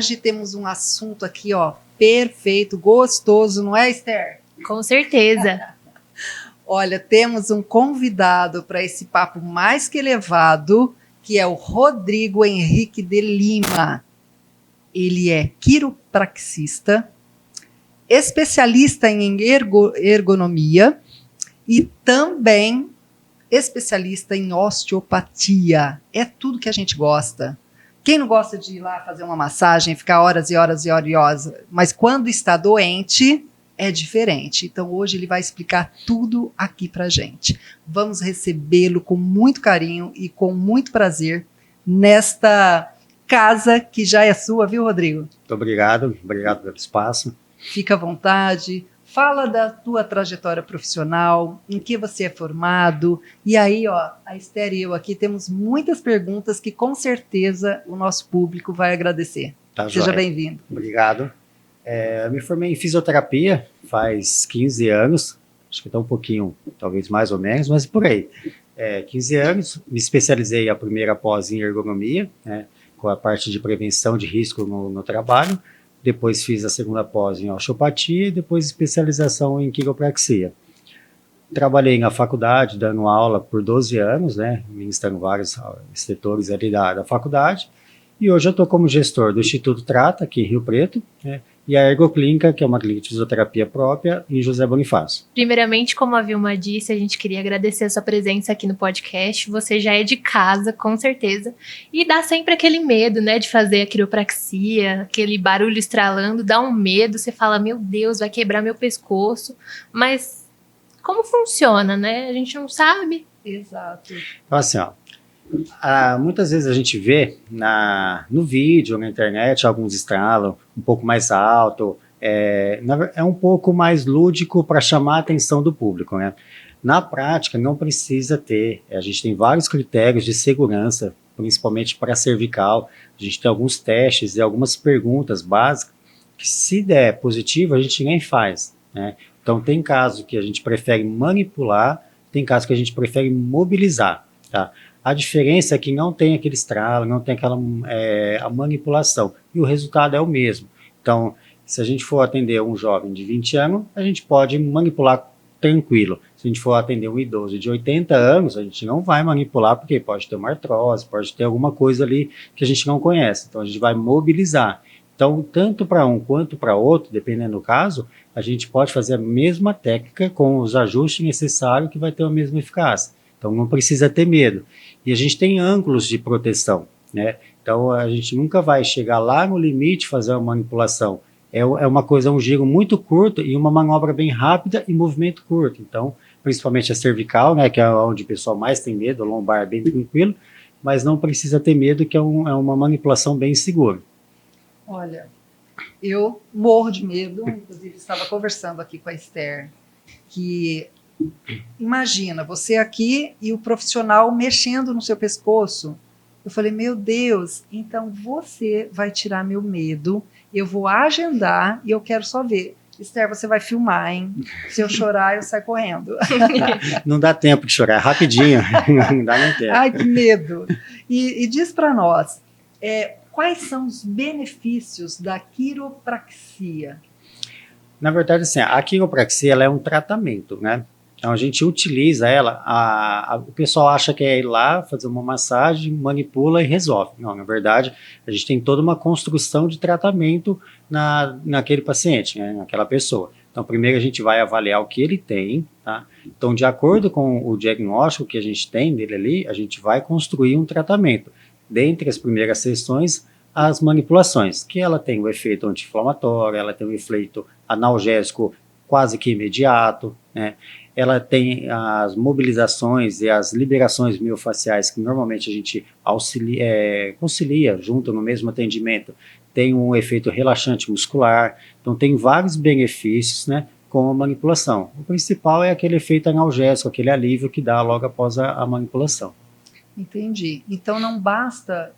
hoje temos um assunto aqui, ó, perfeito, gostoso, não é, Esther? Com certeza. Olha, temos um convidado para esse papo mais que elevado, que é o Rodrigo Henrique de Lima. Ele é quiropraxista, especialista em ergonomia e também especialista em osteopatia. É tudo que a gente gosta. Quem não gosta de ir lá fazer uma massagem, ficar horas e horas e horas e horas, mas quando está doente, é diferente. Então, hoje ele vai explicar tudo aqui pra gente. Vamos recebê-lo com muito carinho e com muito prazer nesta casa que já é sua, viu, Rodrigo? Muito obrigado pelo espaço. Fica à vontade. Fala da tua trajetória profissional, em que você é formado. E aí, ó, a Esther e eu aqui temos muitas perguntas que com certeza o nosso público vai agradecer. Tá, Seja bem-vindo. Obrigado. Eu me formei em fisioterapia faz 15 anos, acho que está um pouquinho, talvez mais ou menos, mas por aí. 15 anos, me especializei a primeira pós em ergonomia, né, com a parte de prevenção de risco no trabalho. Depois fiz a segunda pós em osteopatia e depois especialização em quiropraxia. Trabalhei na faculdade, dando aula por 12 anos, né, ministrando vários setores ali da faculdade. E hoje eu estou como gestor do Instituto Trata, aqui em Rio Preto, né, e a Ergoclínica, que é uma clínica de fisioterapia própria, em José Bonifácio. Primeiramente, como a Vilma disse, a gente queria agradecer a sua presença aqui no podcast. Você já é de casa, com certeza. E dá sempre aquele medo, né, de fazer a quiropraxia, aquele barulho estralando, dá um medo. Você fala, meu Deus, vai quebrar meu pescoço. Mas como funciona, né? A gente não sabe. Exato. Então, assim, ó, muitas vezes a gente vê no vídeo, na internet, alguns estralam um pouco mais alto, é um pouco mais lúdico para chamar a atenção do público, né? Na prática, não precisa ter, a gente tem vários critérios de segurança, principalmente para cervical, a gente tem alguns testes e algumas perguntas básicas, que se der positivo, a gente nem faz, né? Então, tem caso que a gente prefere manipular, tem caso que a gente prefere mobilizar, tá? A diferença é que não tem aquele estralo, não tem aquela a manipulação. E o resultado é o mesmo. Então, se a gente for atender um jovem de 20 anos, a gente pode manipular tranquilo. Se a gente for atender um idoso de 80 anos, a gente não vai manipular, porque pode ter uma artrose, pode ter alguma coisa ali que a gente não conhece. Então, a gente vai mobilizar. Então, tanto para um quanto para outro, dependendo do caso, a gente pode fazer a mesma técnica com os ajustes necessários que vai ter a mesma eficácia. Então, não precisa ter medo. E a gente tem ângulos de proteção, né? Então, a gente nunca vai chegar lá no limite e fazer uma manipulação. É uma coisa, um giro muito curto e uma manobra bem rápida e movimento curto. Então, principalmente a cervical, né, que é onde o pessoal mais tem medo, a lombar bem tranquilo, mas não precisa ter medo, que é uma manipulação bem segura. Olha, eu morro de medo, inclusive estava conversando aqui com a Esther, que imagina, você aqui e o profissional mexendo no seu pescoço. Eu falei, meu Deus, então você vai tirar meu medo, eu vou agendar e eu quero só ver. Esther, você vai filmar, hein? Se eu chorar, eu saio correndo. Não dá tempo de chorar, é rapidinho, não dá nem tempo. Ai, que medo. E diz para nós, quais são os benefícios da quiropraxia? Na verdade, assim, a quiropraxia ela é um tratamento, né? Então, a gente utiliza ela, o pessoal acha que é ir lá, fazer uma massagem, manipula e resolve. Não, na verdade, a gente tem toda uma construção de tratamento naquele paciente, né, naquela pessoa. Então, primeiro a gente vai avaliar o que ele tem, tá? Então, de acordo com o diagnóstico que a gente tem dele ali, a gente vai construir um tratamento. Dentre as primeiras sessões, as manipulações, que ela tem o efeito anti-inflamatório, ela tem o efeito analgésico quase que imediato, né? Ela tem as mobilizações e as liberações miofaciais que normalmente a gente concilia junto no mesmo atendimento, tem um efeito relaxante muscular, então tem vários benefícios, né, com a manipulação. O principal é aquele efeito analgésico, aquele alívio que dá logo após a manipulação. Entendi. Então não basta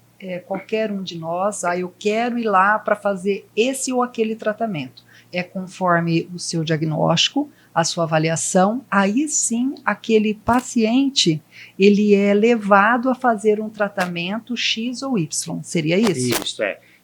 qualquer um de nós, eu quero ir lá para fazer esse ou aquele tratamento. É conforme o seu diagnóstico, a sua avaliação, aí sim aquele paciente ele é levado a fazer um tratamento X ou Y, seria isso? Isso,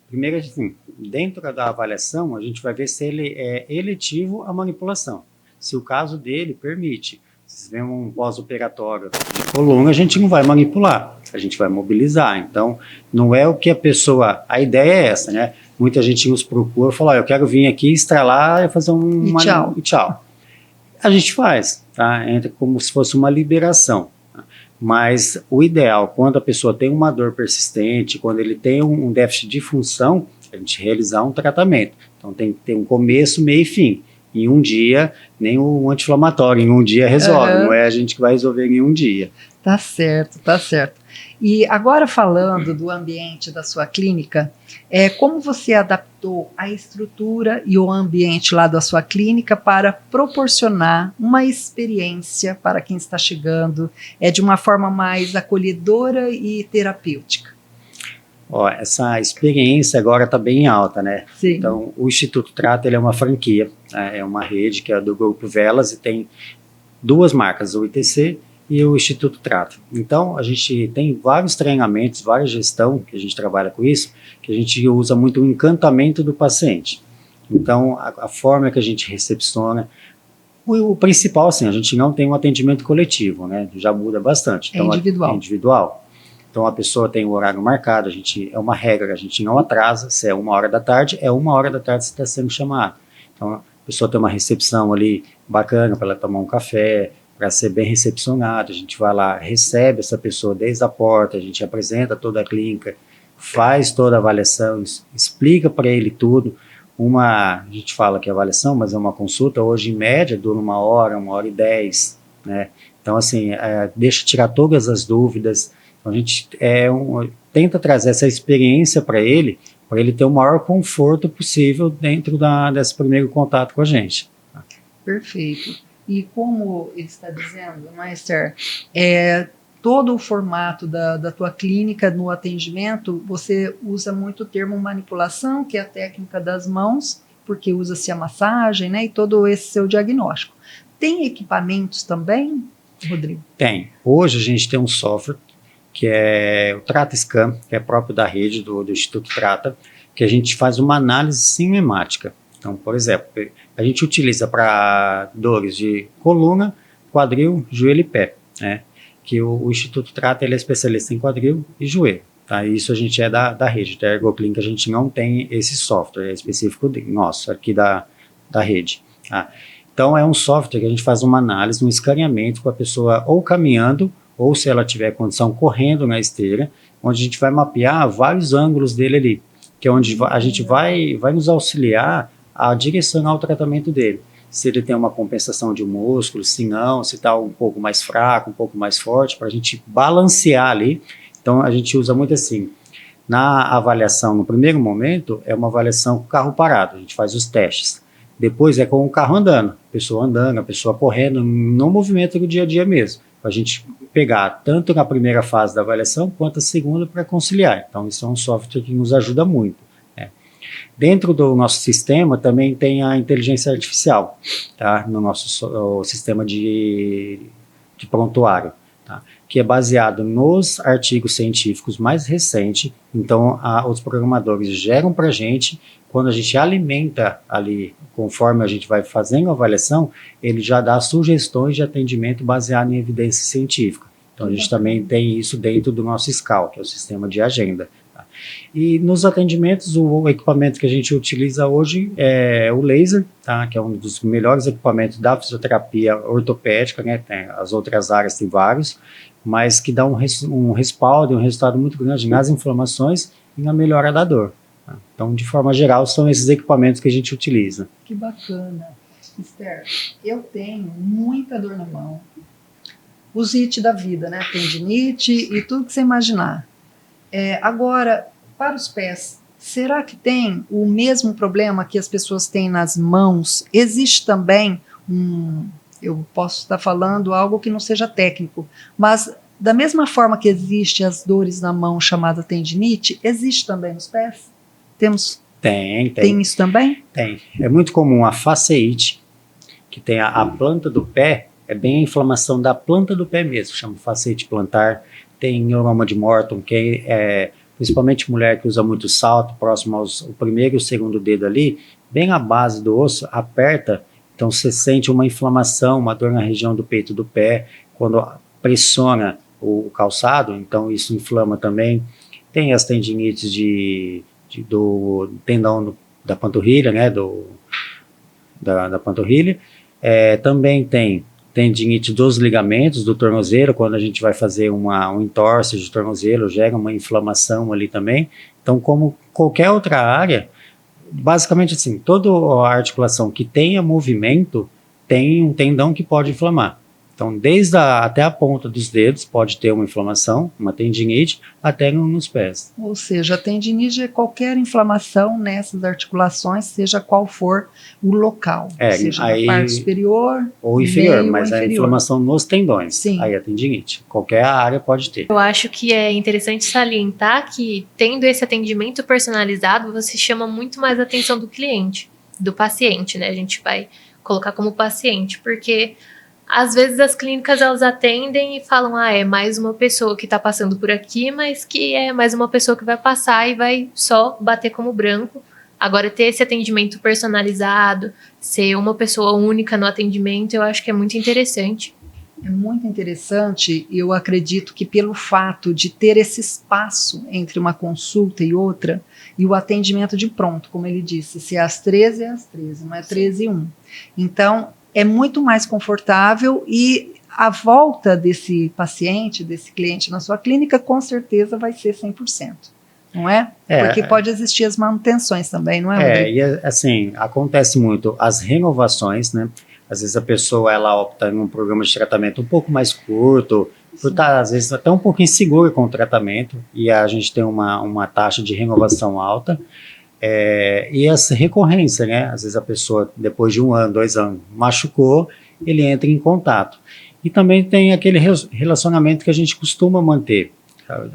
Primeiro, assim, dentro da avaliação, a gente vai ver se ele é eletivo à manipulação. Se o caso dele permite. Se vem um pós-operatório de coluna, a gente não vai manipular, a gente vai mobilizar. Então, não é o que a pessoa... A ideia é essa, né? Muita gente nos procura e fala, eu quero vir aqui, estralar e fazer E tchau. E tchau. A gente faz, tá? Entra como se fosse uma liberação. Tá? Mas o ideal, quando a pessoa tem uma dor persistente, quando ele tem um déficit de função, a gente realizar um tratamento. Então, tem que ter um começo, meio e fim. Em um dia, nem o anti-inflamatório, em um dia resolve, não é a gente que vai resolver em um dia. Tá certo, tá certo. E agora falando do ambiente da sua clínica, como você adaptou a estrutura e o ambiente lá da sua clínica para proporcionar uma experiência para quem está chegando, de uma forma mais acolhedora e terapêutica? Ó, essa experiência agora está bem alta, né? Sim. Então, o Instituto Trata, ele é uma franquia, né? É uma rede que é do Grupo Velas e tem duas marcas, o ITC e o Instituto Trata. Então, a gente tem vários treinamentos, várias gestão, que a gente trabalha com isso, que a gente usa muito o encantamento do paciente. Então, a forma que a gente recepciona, o principal, assim, a gente não tem um atendimento coletivo, né? Já muda bastante. Então, individual. É individual. Então, a pessoa tem o horário marcado, é uma regra, a gente não atrasa, se é 1h da tarde, é 1h da tarde que você está sendo chamado. Então, a pessoa tem uma recepção ali bacana para ela tomar um café, para ser bem recepcionado, a gente vai lá, recebe essa pessoa desde a porta, a gente apresenta toda a clínica, faz toda a avaliação, explica para ele tudo. A gente fala que é avaliação, mas é uma consulta, hoje em média dura 1h, 1h10, né? Então, assim, deixa tirar todas as dúvidas. Então, a gente tenta trazer essa experiência para ele ter o maior conforto possível dentro desse primeiro contato com a gente. Perfeito. E como ele está dizendo, Esther, todo o formato da tua clínica no atendimento, você usa muito o termo manipulação, que é a técnica das mãos, porque usa-se a massagem, né, e todo esse seu diagnóstico. Tem equipamentos também, Rodrigo? Tem. Hoje a gente tem um software que é o TrataScan, que é próprio da rede do Instituto Trata, que a gente faz uma análise cinemática. Então, por exemplo, a gente utiliza para dores de coluna, quadril, joelho e pé, né? Que o Instituto Trata, ele é especialista em quadril e joelho. Tá? Isso a gente é da rede, da Ergoclinic, a gente não tem esse software, é específico nosso, aqui da rede. Tá? Então, é um software que a gente faz uma análise, um escaneamento com a pessoa ou caminhando, ou se ela tiver condição, correndo na esteira, onde a gente vai mapear vários ângulos dele ali, que é onde a gente vai nos auxiliar a direcionar o tratamento dele. Se ele tem uma compensação de músculo, se não, se está um pouco mais fraco, um pouco mais forte, para a gente balancear ali. Então, a gente usa muito assim. Na avaliação, no primeiro momento, é uma avaliação com o carro parado, a gente faz os testes. Depois é com o carro andando, a pessoa correndo, no movimento do dia a dia mesmo, para a gente pegar tanto na primeira fase da avaliação quanto a segunda para conciliar. Então, isso é um software que nos ajuda muito. Né? Dentro do nosso sistema também tem a inteligência artificial, tá? No nosso sistema de prontuário, tá? Que é baseado nos artigos científicos mais recentes. Então, os programadores geram para a gente, quando a gente alimenta ali, conforme a gente vai fazendo a avaliação, ele já dá sugestões de atendimento baseado em evidência científica. Então, a gente também tem isso dentro do nosso SCAL, que é o sistema de agenda. Tá? E nos atendimentos, o equipamento que a gente utiliza hoje é o laser, tá? Que é um dos melhores equipamentos da fisioterapia ortopédica, né? Tem, as outras áreas tem vários, mas que dá um respaldo, um resultado muito grande nas inflamações e na melhora da dor. Então, de forma geral, são esses equipamentos que a gente utiliza. Que bacana. Esther, eu tenho muita dor na mão. Os IT da vida, né? Tendinite e tudo que você imaginar. Agora, para os pés, será que tem o mesmo problema que as pessoas têm nas mãos? Existe também eu posso estar falando algo que não seja técnico, mas da mesma forma que existe as dores na mão chamada tendinite, existe também nos pés? Tem isso também? Tem. É muito comum a faceite, que tem a planta do pé, é bem a inflamação da planta do pé mesmo, chama faceite plantar. Tem neuroma de Morton, que principalmente mulher que usa muito salto, próximo o primeiro e o segundo dedo ali, bem a base do osso, aperta, então você sente uma inflamação, uma dor na região do peito do pé, quando pressiona o calçado, então isso inflama também. Tem as tendinites do tendão da panturrilha, né, da panturrilha. Também tem tendinite dos ligamentos do tornozelo, quando a gente vai fazer um entorse de tornozelo, gera uma inflamação ali também. Então, como qualquer outra área, basicamente assim, toda a articulação que tenha movimento tem um tendão que pode inflamar. Então, até a ponta dos dedos pode ter uma inflamação, uma tendinite, até nos pés. Ou seja, a tendinite é qualquer inflamação nessas articulações, seja qual for o local. Seja na parte superior ou inferior, mas ou a inflamação nos tendões. Sim. Aí a tendinite. Qualquer área pode ter. Eu acho que é interessante salientar que, tendo esse atendimento personalizado, você chama muito mais a atenção do cliente, do paciente, né? A gente vai colocar como paciente, porque às vezes as clínicas elas atendem e falam, é mais uma pessoa que está passando por aqui, mas que é mais uma pessoa que vai passar e vai só bater como branco. Agora, ter esse atendimento personalizado, ser uma pessoa única no atendimento, eu acho que é muito interessante. É muito interessante, e eu acredito que pelo fato de ter esse espaço entre uma consulta e outra, e o atendimento de pronto, como ele disse, se é às 13, é às 13, não é 13 e 1. Então, é muito mais confortável e a volta desse paciente, desse cliente na sua clínica, com certeza vai ser 100%, não é? Porque pode existir as manutenções também, não é? E assim, acontece muito as renovações, né? Às vezes a pessoa, ela opta em um programa de tratamento um pouco mais curto, por estar, às vezes, até um pouco insegura com o tratamento, e a gente tem uma taxa de renovação alta. E essa recorrência, né? Às vezes a pessoa, depois de 1 ano, 2 anos, machucou, ele entra em contato. E também tem aquele relacionamento que a gente costuma manter.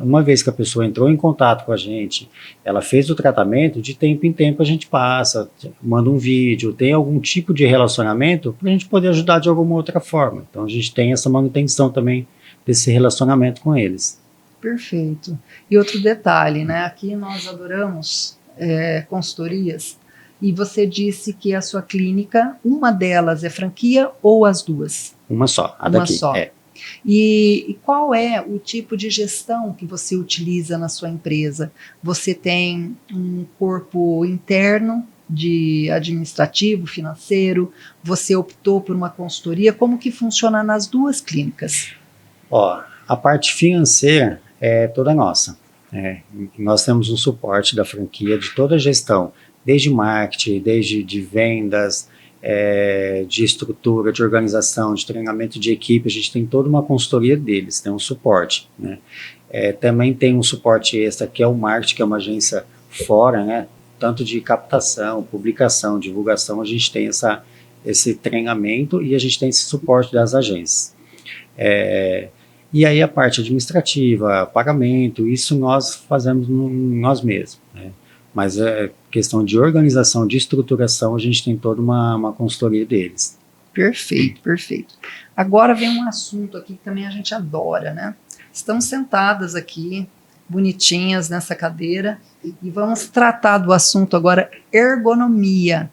Uma vez que a pessoa entrou em contato com a gente, ela fez o tratamento, de tempo em tempo a gente passa, manda um vídeo, tem algum tipo de relacionamento para a gente poder ajudar de alguma outra forma. Então a gente tem essa manutenção também desse relacionamento com eles. Perfeito. E outro detalhe, né? Aqui nós adoramos consultorias, e você disse que a sua clínica, uma delas é franquia ou as duas? Uma só, a uma daqui. Só. E qual é o tipo de gestão que você utiliza na sua empresa? Você tem um corpo interno de administrativo, financeiro, você optou por uma consultoria, como que funciona nas duas clínicas? A parte financeira é toda nossa. Nós temos um suporte da franquia de toda a gestão, desde marketing, desde de vendas, de estrutura, de organização, de treinamento de equipe. A gente tem toda uma consultoria deles, tem um suporte, né? Também tem um suporte extra, que é o marketing, que é uma agência fora, né? Tanto de captação, publicação, divulgação, a gente tem esse treinamento e a gente tem esse suporte das agências. E aí a parte administrativa, pagamento, isso nós fazemos nós mesmos, né? Mas questão de organização, de estruturação, a gente tem toda uma consultoria deles. Perfeito, perfeito. Agora vem um assunto aqui que também a gente adora, né? Estamos sentadas aqui, bonitinhas nessa cadeira, e vamos tratar do assunto agora, ergonomia.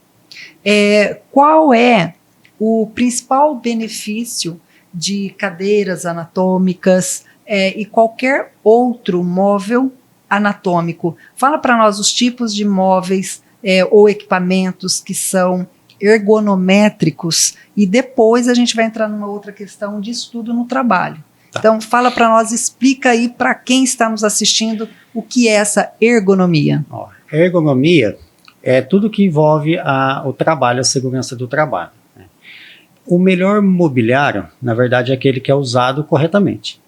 Qual é o principal benefício de cadeiras anatômicas e qualquer outro móvel anatômico? Fala para nós os tipos de móveis ou equipamentos que são ergonométricos, e depois a gente vai entrar numa outra questão de estudo no trabalho. Tá. Então fala para nós, explica aí para quem está nos assistindo o que é essa ergonomia. Ergonomia é tudo que envolve o trabalho, a segurança do trabalho. O melhor mobiliário, na verdade, é aquele que é usado corretamente.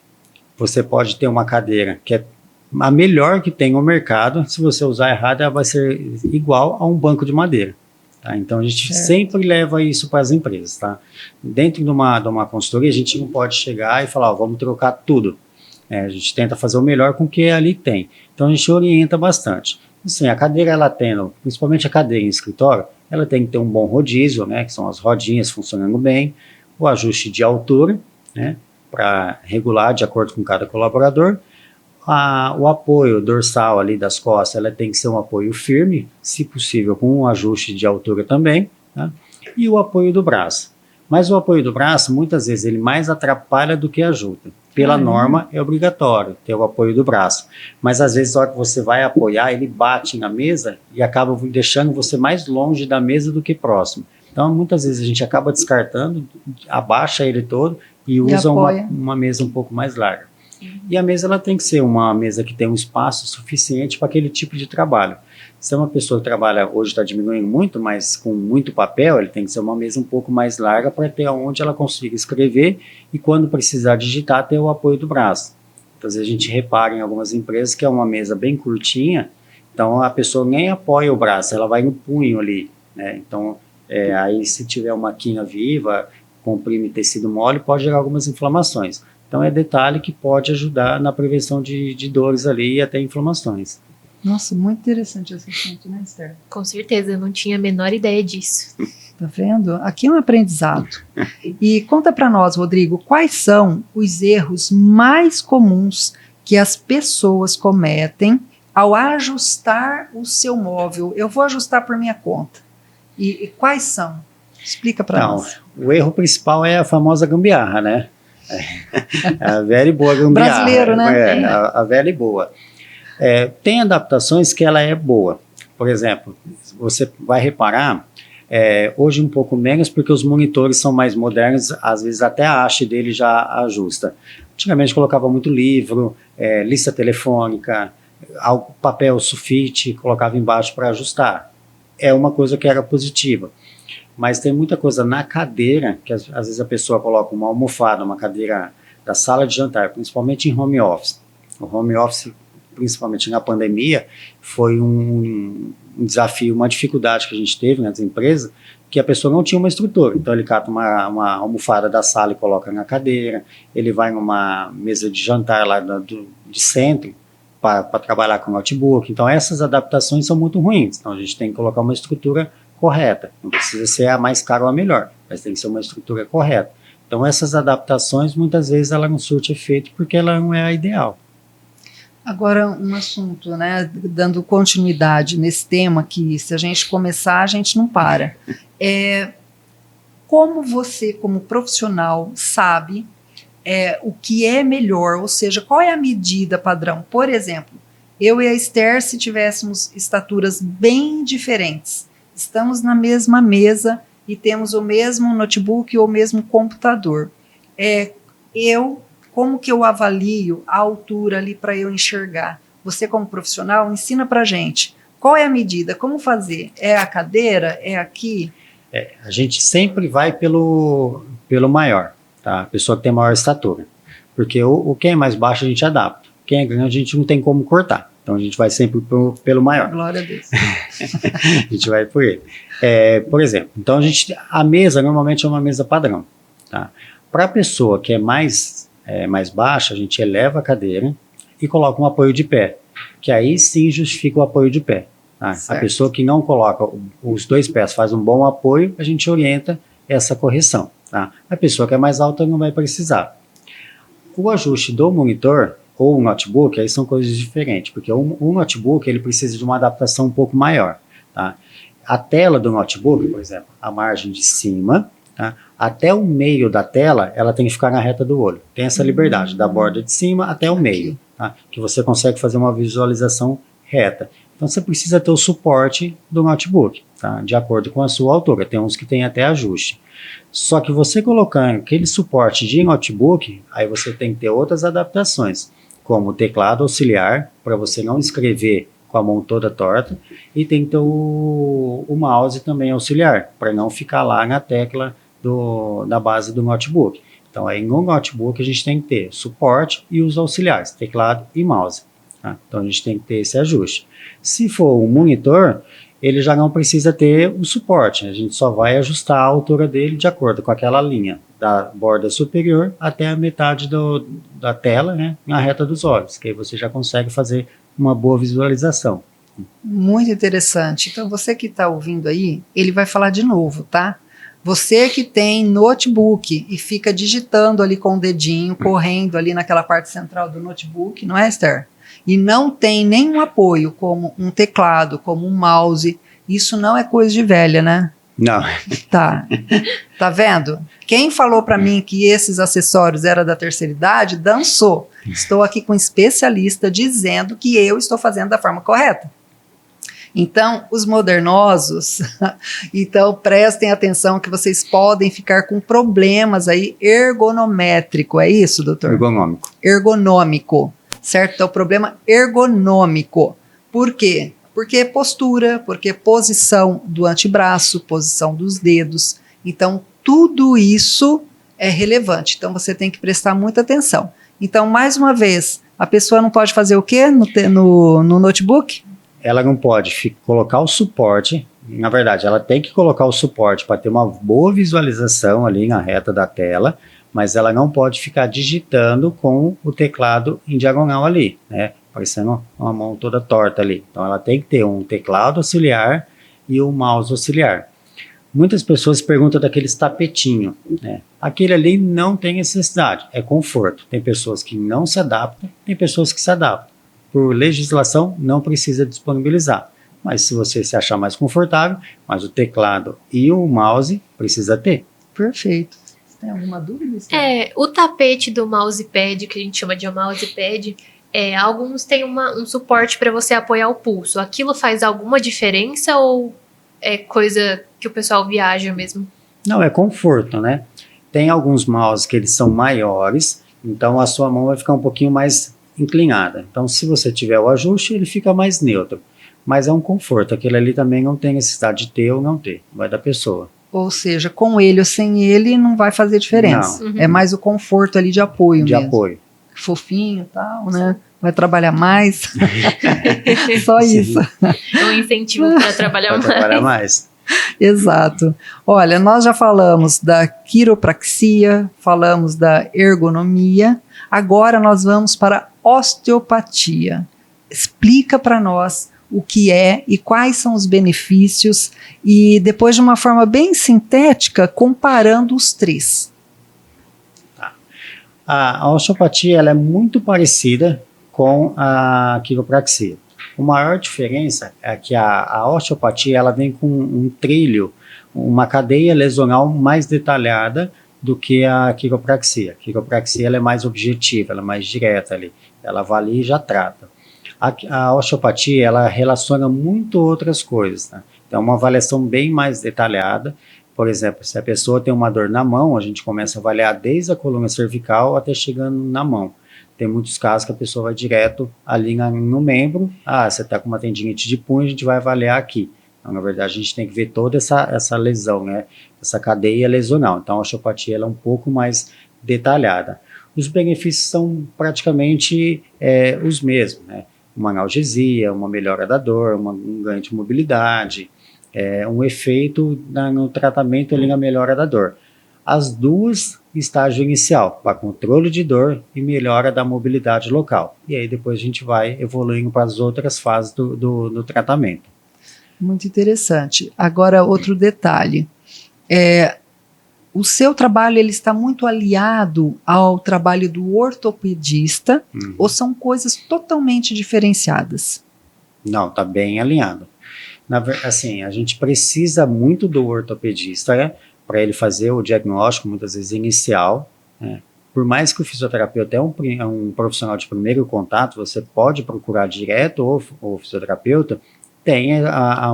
Você pode ter uma cadeira que é a melhor que tem no mercado, se você usar errado, ela vai ser igual a um banco de madeira. Tá? Então, a gente sempre leva isso para as empresas. Tá? Dentro de uma consultoria, a gente não pode chegar e falar, vamos trocar tudo. A gente tenta fazer o melhor com o que ali tem. Então, a gente orienta bastante. Assim, a cadeira, ela tendo, principalmente a cadeira em escritório, ela tem que ter um bom rodízio, né, que são as rodinhas funcionando bem, o ajuste de altura, né, para regular de acordo com cada colaborador, o apoio dorsal ali das costas, ela tem que ser um apoio firme, se possível com um ajuste de altura também, tá? E o apoio do braço. Mas o apoio do braço, muitas vezes, ele mais atrapalha do que ajuda. Pela norma, é obrigatório ter o apoio do braço. Mas, às vezes, na hora que você vai apoiar, ele bate na mesa e acaba deixando você mais longe da mesa do que próximo. Então, muitas vezes, a gente acaba descartando, abaixa ele todo e usa uma mesa um pouco mais larga. E a mesa ela tem que ser uma mesa que tem um espaço suficiente para aquele tipo de trabalho. Se é uma pessoa que trabalha, hoje está diminuindo muito, mas com muito papel, ele tem que ser uma mesa um pouco mais larga para ter onde ela consiga escrever e quando precisar digitar, ter o apoio do braço. Então, às vezes a gente repara em algumas empresas que é uma mesa bem curtinha, então a pessoa nem apoia o braço, ela vai no punho ali, né? Então, aí se tiver uma quina viva, comprime tecido mole, pode gerar algumas inflamações. Então é detalhe que pode ajudar na prevenção de dores ali e até inflamações. Nossa, muito interessante esse assunto, né, Esther? Com certeza, eu não tinha a menor ideia disso. Tá vendo? Aqui é um aprendizado. E conta para nós, Rodrigo, quais são os erros mais comuns que as pessoas cometem ao ajustar o seu móvel? Eu vou ajustar por minha conta. E quais são? Explica para nós. O erro principal é a famosa gambiarra, né? A velha e boa gambiarra. Brasileiro, né? A velha e boa. Tem adaptações que ela é boa. Por exemplo, você vai reparar, hoje um pouco menos, porque os monitores são mais modernos, às vezes até a haste dele já ajusta. Antigamente colocava muito livro, lista telefônica, papel sulfite, colocava embaixo para ajustar. É uma coisa que era positiva. Mas tem muita coisa na cadeira, que às vezes a pessoa coloca uma almofada, uma cadeira da sala de jantar, principalmente em home office. O home office, principalmente na pandemia, foi um desafio, uma dificuldade que a gente teve nas empresas, que a pessoa não tinha uma estrutura. Então ele cata uma almofada da sala e coloca na cadeira, ele vai numa mesa de jantar lá de centro, para trabalhar com notebook. Então essas adaptações são muito ruins. Então a gente tem que colocar uma estrutura correta. Não precisa ser a mais cara ou a melhor, mas tem que ser uma estrutura correta. Então essas adaptações, muitas vezes, ela não surte efeito porque ela não é a ideal. Agora, um assunto, né, dando continuidade nesse tema, que se a gente começar, a gente não para. Como você, como profissional, sabe o que é melhor, ou seja, qual é a medida padrão? Por exemplo, eu e a Esther, se tivéssemos estaturas bem diferentes, estamos na mesma mesa e temos o mesmo notebook ou o mesmo computador. Como que eu avalio a altura ali para eu enxergar? Você, como profissional, ensina para a gente. Qual é a medida? Como fazer? É a cadeira? É aqui? A gente sempre vai pelo maior, tá? A pessoa que tem maior estatura. Porque quem é mais baixo a gente adapta. Quem é grande a gente não tem como cortar. Então a gente vai sempre pelo maior. Glória a Deus. A gente vai por ele. Por exemplo, então a mesa normalmente é uma mesa padrão. Tá? Para a pessoa que é mais baixa, a gente eleva a cadeira e coloca um apoio de pé, que aí sim justifica o apoio de pé. Tá? A pessoa que não coloca os dois pés, faz um bom apoio, a gente orienta essa correção. Tá? A pessoa que é mais alta não vai precisar. O ajuste do monitor ou o notebook, aí são coisas diferentes, porque o notebook ele precisa de uma adaptação um pouco maior. Tá? A tela do notebook, por exemplo, a margem de cima, tá? Até o meio da tela, ela tem que ficar na reta do olho. Tem essa liberdade, da borda de cima até o meio, tá? Que você consegue fazer uma visualização reta. Então você precisa ter o suporte do notebook, tá? De acordo com a sua altura. Tem uns que tem até ajuste. Só que você colocando aquele suporte de notebook, aí você tem que ter outras adaptações, como o teclado auxiliar, para você não escrever com a mão toda torta, e tem que ter o mouse também auxiliar, para não ficar lá na tecla da base do notebook. Então aí no notebook a gente tem que ter suporte e os auxiliares, teclado e mouse. Tá? Então a gente tem que ter esse ajuste. Se for um monitor, ele já não precisa ter o suporte, a gente só vai ajustar a altura dele de acordo com aquela linha da borda superior até a metade da tela, né, na reta dos olhos, que aí você já consegue fazer uma boa visualização. Muito interessante. Então você que está ouvindo aí, ele vai falar de novo, tá? Você que tem notebook e fica digitando ali com o dedinho, correndo ali naquela parte central do notebook, não é, Esther? e não tem nenhum apoio, como um teclado, como um mouse, isso não é coisa de velha, né? Não. Tá vendo? Quem falou para mim que esses acessórios eram da terceira idade, dançou. Estou aqui com um especialista dizendo que eu estou fazendo da forma correta. Então, os modernosos, então prestem atenção que vocês podem ficar com problemas aí ergonométrico, é isso, doutor? Ergonômico. Ergonômico, certo? Então, problema ergonômico. Por quê? Porque postura, porque posição do antebraço, posição dos dedos. Então, tudo isso é relevante. Então, você tem que prestar muita atenção. Então, mais uma vez, a pessoa não pode fazer o quê no notebook? Ela não pode colocar o suporte, na verdade, ela tem que colocar o suporte para ter uma boa visualização ali na reta da tela, mas ela não pode ficar digitando com o teclado em diagonal ali, né? Parecendo uma mão toda torta ali. Então ela tem que ter um teclado auxiliar e um mouse auxiliar. Muitas pessoas perguntam daqueles tapetinhos, né? Aquele ali não tem necessidade, é conforto. Tem pessoas que não se adaptam, tem pessoas que se adaptam. Por legislação, não precisa disponibilizar. Mas se você se achar mais confortável, mas o teclado e o mouse precisa ter. Perfeito. Você tem alguma dúvida? O tapete do mousepad, que a gente chama de mousepad, alguns têm um suporte para você apoiar o pulso. Aquilo faz alguma diferença ou é coisa que o pessoal viaja mesmo? Não, é conforto, né? Tem alguns mouses que eles são maiores, então a sua mão vai ficar um pouquinho mais inclinada. Então, se você tiver o ajuste, ele fica mais neutro. Mas é um conforto. Aquele ali também não tem necessidade de ter ou não ter. Vai da pessoa. Ou seja, com ele ou sem ele não vai fazer diferença. Não. É mais o conforto ali de apoio mesmo. De apoio. Fofinho e tal, né? Vai trabalhar mais. Só Sim. isso. É um incentivo para trabalhar Vai mais. trabalhar mais. Exato. Olha, nós já falamos da quiropraxia, falamos da ergonomia, agora nós vamos para a osteopatia. Explica para nós o que é e quais são os benefícios e depois de uma forma bem sintética, comparando os três. A osteopatia ela é muito parecida com a quiropraxia. A maior diferença é que a osteopatia ela vem com um trilho, uma cadeia lesional mais detalhada do que a quiropraxia. A quiropraxia ela é mais objetiva, ela é mais direta ali. Ela vai ali e já trata. A osteopatia ela relaciona muito outras coisas, né? Então é uma avaliação bem mais detalhada. Por exemplo, se a pessoa tem uma dor na mão, a gente começa a avaliar desde a coluna cervical até chegando na mão. Tem muitos casos que a pessoa vai direto ali no membro. Você está com uma tendinite de punho, a gente vai avaliar aqui. Então, na verdade, a gente tem que ver toda essa lesão, né? Essa cadeia lesional. Então, a osteopatia ela é um pouco mais detalhada. Os benefícios são praticamente os mesmos, né? Uma analgesia, uma melhora da dor, um ganho de mobilidade, um efeito no tratamento ali na melhora da dor. As duas, estágio inicial, para controle de dor e melhora da mobilidade local. E aí depois a gente vai evoluindo para as outras fases do tratamento. Muito interessante. Agora, outro detalhe. O seu trabalho ele está muito aliado ao trabalho do ortopedista ou são coisas totalmente diferenciadas? Não, está bem alinhado. Assim, a gente precisa muito do ortopedista, né? Para ele fazer o diagnóstico, muitas vezes inicial, né? Por mais que o fisioterapeuta é um profissional de primeiro contato, você pode procurar direto o fisioterapeuta, tem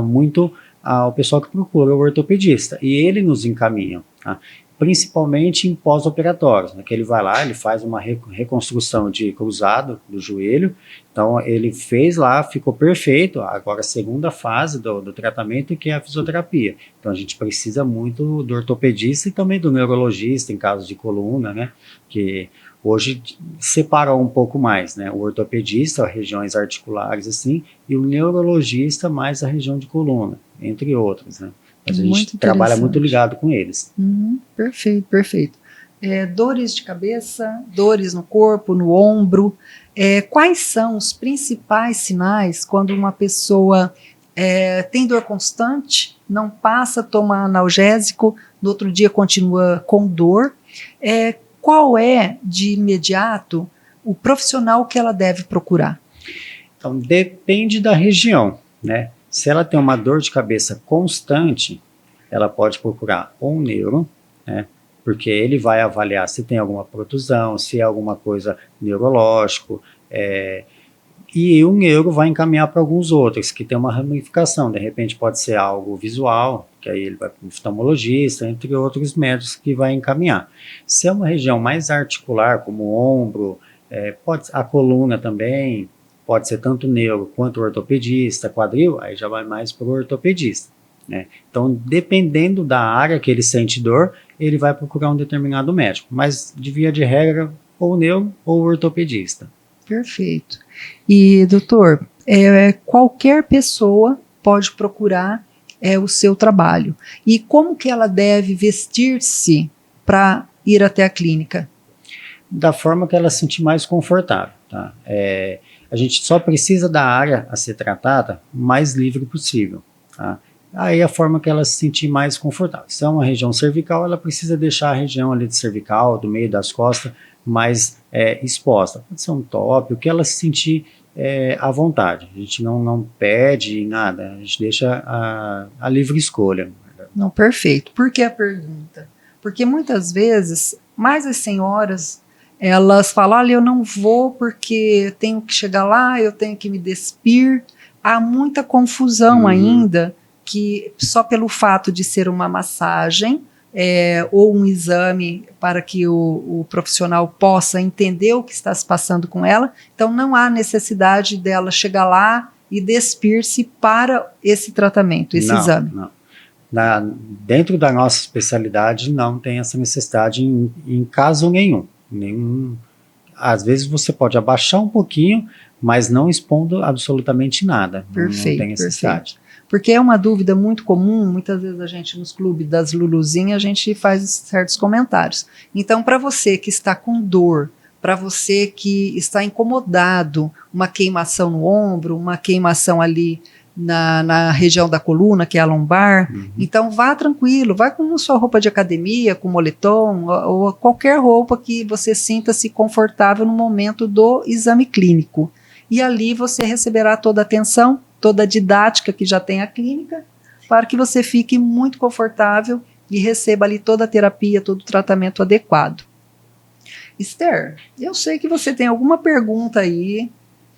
muito o pessoal que procura o ortopedista, e ele nos encaminha, tá? Principalmente em pós-operatórios, né, que ele vai lá, ele faz uma reconstrução de cruzado do joelho, então ele fez lá, ficou perfeito, agora a segunda fase do tratamento que é a fisioterapia. Então a gente precisa muito do ortopedista e também do neurologista em caso de coluna, né, que hoje separou um pouco mais, né, o ortopedista, regiões articulares assim, e o neurologista mais a região de coluna, entre outros, né. Mas a gente trabalha muito ligado com eles. Perfeito, perfeito. Dores de cabeça, dores no corpo, no ombro. Quais são os principais sinais quando uma pessoa tem dor constante, não passa, toma analgésico, no outro dia continua com dor? Qual é, de imediato, o profissional que ela deve procurar? Então, depende da região, né? Se ela tem uma dor de cabeça constante, ela pode procurar um neuro, né? Porque ele vai avaliar se tem alguma protusão, se é alguma coisa neurológico, e o neuro vai encaminhar para alguns outros, que tem uma ramificação, de repente pode ser algo visual, que aí ele vai para o oftalmologista, entre outros médicos que vai encaminhar. Se é uma região mais articular, como o ombro, a coluna também, pode ser tanto neuro quanto ortopedista, quadril, aí já vai mais para o ortopedista, né? Então, dependendo da área que ele sente dor, ele vai procurar um determinado médico, mas de via de regra, ou neuro ou ortopedista. Perfeito. E, doutor, qualquer pessoa pode procurar o seu trabalho. E como que ela deve vestir-se para ir até a clínica? Da forma que ela se sentir mais confortável, tá? A gente só precisa da área a ser tratada o mais livre possível, tá? Aí a forma que ela se sentir mais confortável. Se é uma região cervical, ela precisa deixar a região ali de cervical, do meio das costas, mais exposta. Pode ser um top, o que ela se sentir à vontade. A gente não pede nada, a gente deixa a livre escolha. Não, perfeito. Por que a pergunta? Porque muitas vezes, mais as senhoras, elas falam, olha, eu não vou porque tenho que chegar lá, eu tenho que me despir. Há muita confusão ainda, que só pelo fato de ser uma massagem ou um exame para que o profissional possa entender o que está se passando com ela, então não há necessidade dela chegar lá e despir-se para esse tratamento, esse exame. Não. Dentro da nossa especialidade não tem essa necessidade em caso nenhum. Às vezes você pode abaixar um pouquinho, mas não expondo absolutamente nada. Perfeito, não tem necessidade. Perfeito. Porque é uma dúvida muito comum, muitas vezes a gente nos clubes das Luluzinhas, a gente faz certos comentários. Então, para você que está com dor, para você que está incomodado, uma queimação no ombro, uma queimação ali na região da coluna, que é a lombar, então vá tranquilo, vá com sua roupa de academia, com moletom, ou qualquer roupa que você sinta-se confortável no momento do exame clínico. E ali você receberá toda a atenção, toda a didática que já tem a clínica, para que você fique muito confortável e receba ali toda a terapia, todo o tratamento adequado. Esther, eu sei que você tem alguma pergunta aí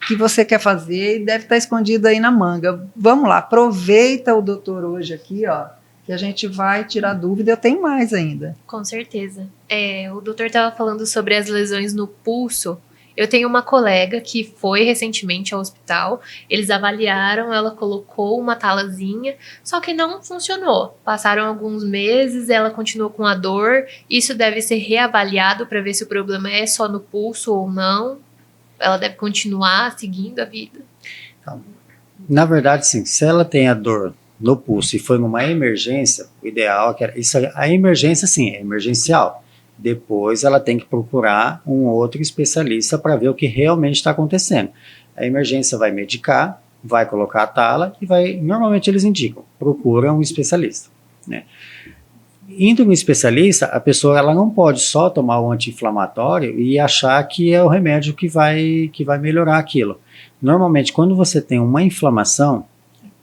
que você quer fazer e deve estar escondida aí na manga. Vamos lá, aproveita o doutor hoje aqui, ó, que a gente vai tirar dúvida. Eu tenho mais ainda. Com certeza. O doutor estava falando sobre as lesões no pulso. Eu tenho uma colega que foi recentemente ao hospital, eles avaliaram, ela colocou uma talazinha, só que não funcionou. Passaram alguns meses, ela continuou com a dor, isso deve ser reavaliado para ver se o problema é só no pulso ou não. Ela deve continuar seguindo a vida. Então, na verdade, sim, se ela tem a dor no pulso e foi numa emergência, o ideal é que a emergência, sim, é emergencial. Depois ela tem que procurar um outro especialista para ver o que realmente está acontecendo. A emergência vai medicar, vai colocar a tala e normalmente eles indicam, procura um especialista, né? Indo no especialista, a pessoa ela não pode só tomar o anti-inflamatório e achar que é o remédio que vai melhorar aquilo. Normalmente, quando você tem uma inflamação,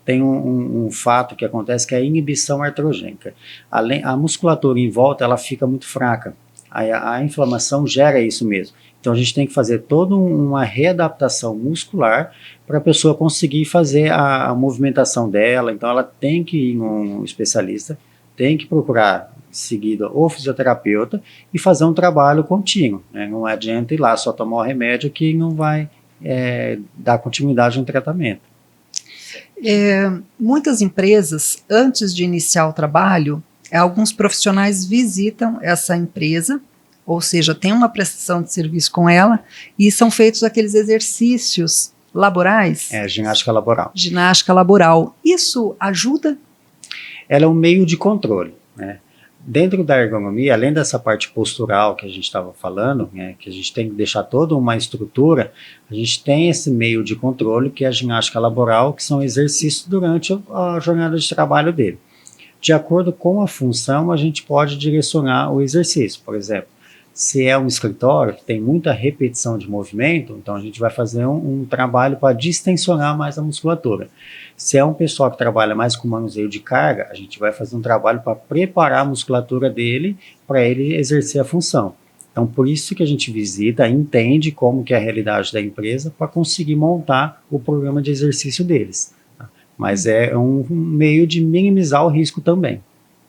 tem um fato que acontece que é a inibição artrogênica. A musculatura em volta ela fica muito fraca. A inflamação gera isso mesmo. Então a gente tem que fazer toda uma readaptação muscular para a pessoa conseguir fazer a movimentação dela. Então ela tem que ir num especialista, tem que procurar seguida o fisioterapeuta e fazer um trabalho contínuo, né? Não adianta ir lá só tomar o remédio que não vai dar continuidade no tratamento. Muitas empresas, antes de iniciar o trabalho, alguns profissionais visitam essa empresa, ou seja, tem uma prestação de serviço com ela, e são feitos aqueles exercícios laborais. Ginástica laboral. Ginástica laboral. Isso ajuda? Ela é um meio de controle, né? Dentro da ergonomia, além dessa parte postural que a gente estava falando, né, que a gente tem que deixar toda uma estrutura, a gente tem esse meio de controle que é a ginástica laboral, que são exercícios durante a jornada de trabalho dele. De acordo com a função, a gente pode direcionar o exercício. Por exemplo, Se é um escritório que tem muita repetição de movimento, então a gente vai fazer um trabalho para distensionar mais a musculatura. Se é um pessoal que trabalha mais com manuseio de carga, a gente vai fazer um trabalho para preparar a musculatura dele para ele exercer a função. Então, por isso que a gente visita, entende como que é a realidade da empresa para conseguir montar o programa de exercício deles. Tá? Mas é um meio de minimizar o risco também.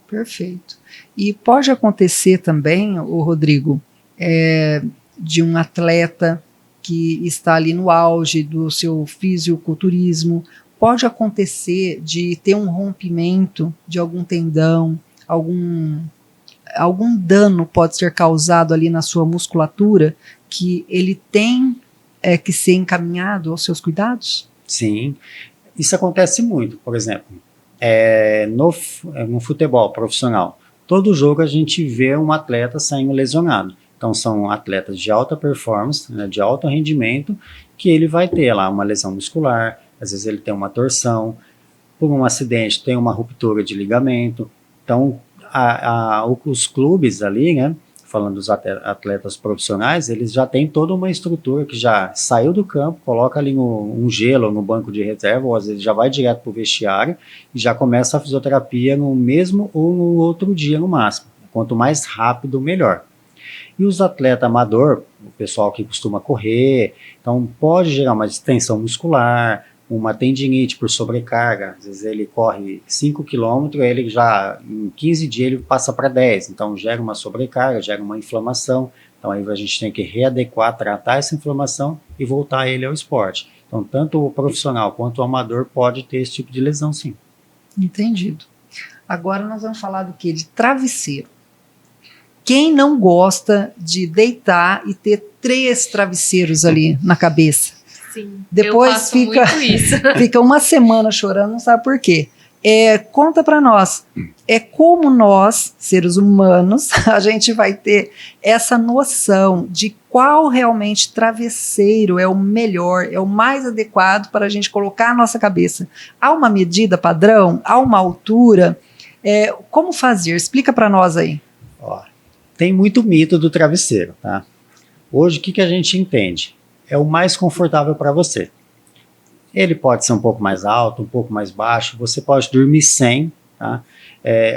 Perfeito. E pode acontecer também, o Rodrigo, de um atleta que está ali no auge do seu fisiculturismo, pode acontecer de ter um rompimento de algum tendão, algum dano pode ser causado ali na sua musculatura, que ele tem que ser encaminhado aos seus cuidados? Sim, isso acontece muito. Por exemplo, no futebol profissional, todo jogo a gente vê um atleta saindo lesionado. Então são atletas de alta performance, né, de alto rendimento, que ele vai ter lá uma lesão muscular, às vezes ele tem uma torção, por um acidente tem uma ruptura de ligamento. Então os clubes ali, né, falando dos atletas profissionais, eles já têm toda uma estrutura que já saiu do campo, coloca ali um gelo no banco de reserva, ou às vezes já vai direto para o vestiário e já começa a fisioterapia no mesmo ou no outro dia no máximo. Quanto mais rápido, melhor. E os atletas amador, o pessoal que costuma correr, então pode gerar uma distensão muscular, uma tendinite por sobrecarga. Às vezes ele corre 5 km, ele já em 15 dias ele passa para 10, então gera uma sobrecarga, gera uma inflamação. Então aí a gente tem que readequar, tratar essa inflamação e voltar ele ao esporte. Então tanto o profissional quanto o amador pode ter esse tipo de lesão, sim. Entendido. Agora nós vamos falar do quê? De travesseiro. Quem não gosta de deitar e ter 3 travesseiros ali na cabeça? Sim, depois eu faço muito isso. Fica uma semana chorando, não sabe por quê. Conta para nós, como nós, seres humanos, a gente vai ter essa noção de qual realmente travesseiro é o melhor, é o mais adequado para a gente colocar a nossa cabeça. Há uma medida padrão? Há uma altura? Como fazer? Explica para nós aí. Ó, tem muito mito do travesseiro, tá? Hoje, o que a gente entende? É o mais confortável para você. Ele pode ser um pouco mais alto, um pouco mais baixo, você pode dormir sem, tá?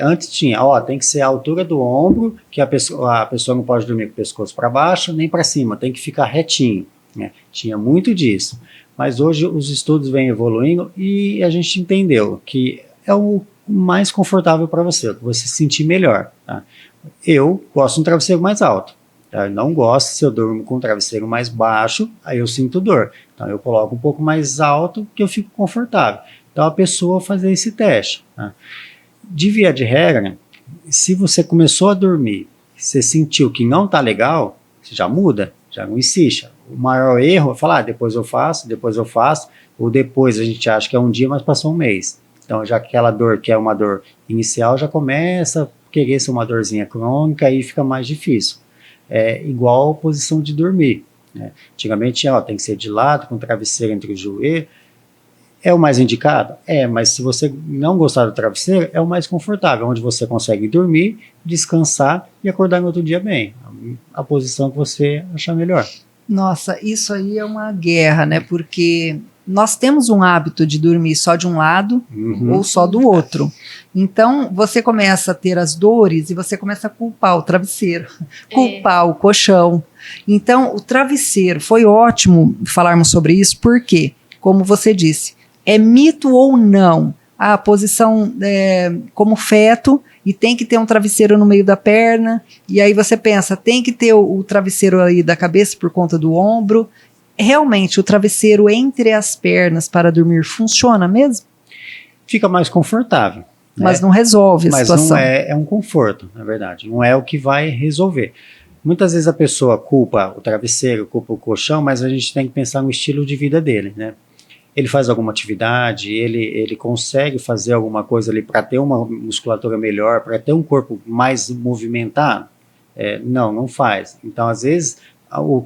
Antes tinha, tem que ser a altura do ombro, que a pessoa não pode dormir com o pescoço para baixo, nem para cima, tem que ficar retinho, né? Tinha muito disso. Mas hoje os estudos vêm evoluindo e a gente entendeu que é o mais confortável para você, o que você se sentir melhor, tá? Eu gosto de um travesseiro mais alto. Eu não gosto, se eu durmo com um travesseiro mais baixo, aí eu sinto dor. Então eu coloco um pouco mais alto que eu fico confortável. Então a pessoa fazer esse teste. Tá? De via de regra, se você começou a dormir, você sentiu que não está legal, você já muda, já não insiste. O maior erro é falar, depois eu faço, ou depois a gente acha que é um dia, mas passou um mês. Então já aquela dor que é uma dor inicial já começa a querer ser uma dorzinha crônica e fica mais difícil. Igual a posição de dormir, né? Antigamente tem que ser de lado, com travesseiro entre o joelho. É o mais indicado? Mas se você não gostar do travesseiro, é o mais confortável, onde você consegue dormir, descansar e acordar no outro dia bem. A posição que você achar melhor. Nossa, isso aí é uma guerra, né? Porque nós temos um hábito de dormir só de um lado ou só do outro. Então, você começa a ter as dores e você começa a culpar o travesseiro, culpar o colchão. Então, o travesseiro, foi ótimo falarmos sobre isso, porque, como você disse, é mito ou não a posição como feto e tem que ter um travesseiro no meio da perna, e aí você pensa, tem que ter o travesseiro aí da cabeça por conta do ombro. Realmente, o travesseiro entre as pernas para dormir funciona mesmo? Fica mais confortável. Mas não resolve a situação. Mas é um conforto, na verdade. Não é o que vai resolver. Muitas vezes a pessoa culpa o travesseiro, culpa o colchão, mas a gente tem que pensar no estilo de vida dele, né? Ele faz alguma atividade, ele consegue fazer alguma coisa ali para ter uma musculatura melhor, para ter um corpo mais movimentado? Não faz. Então, às vezes, o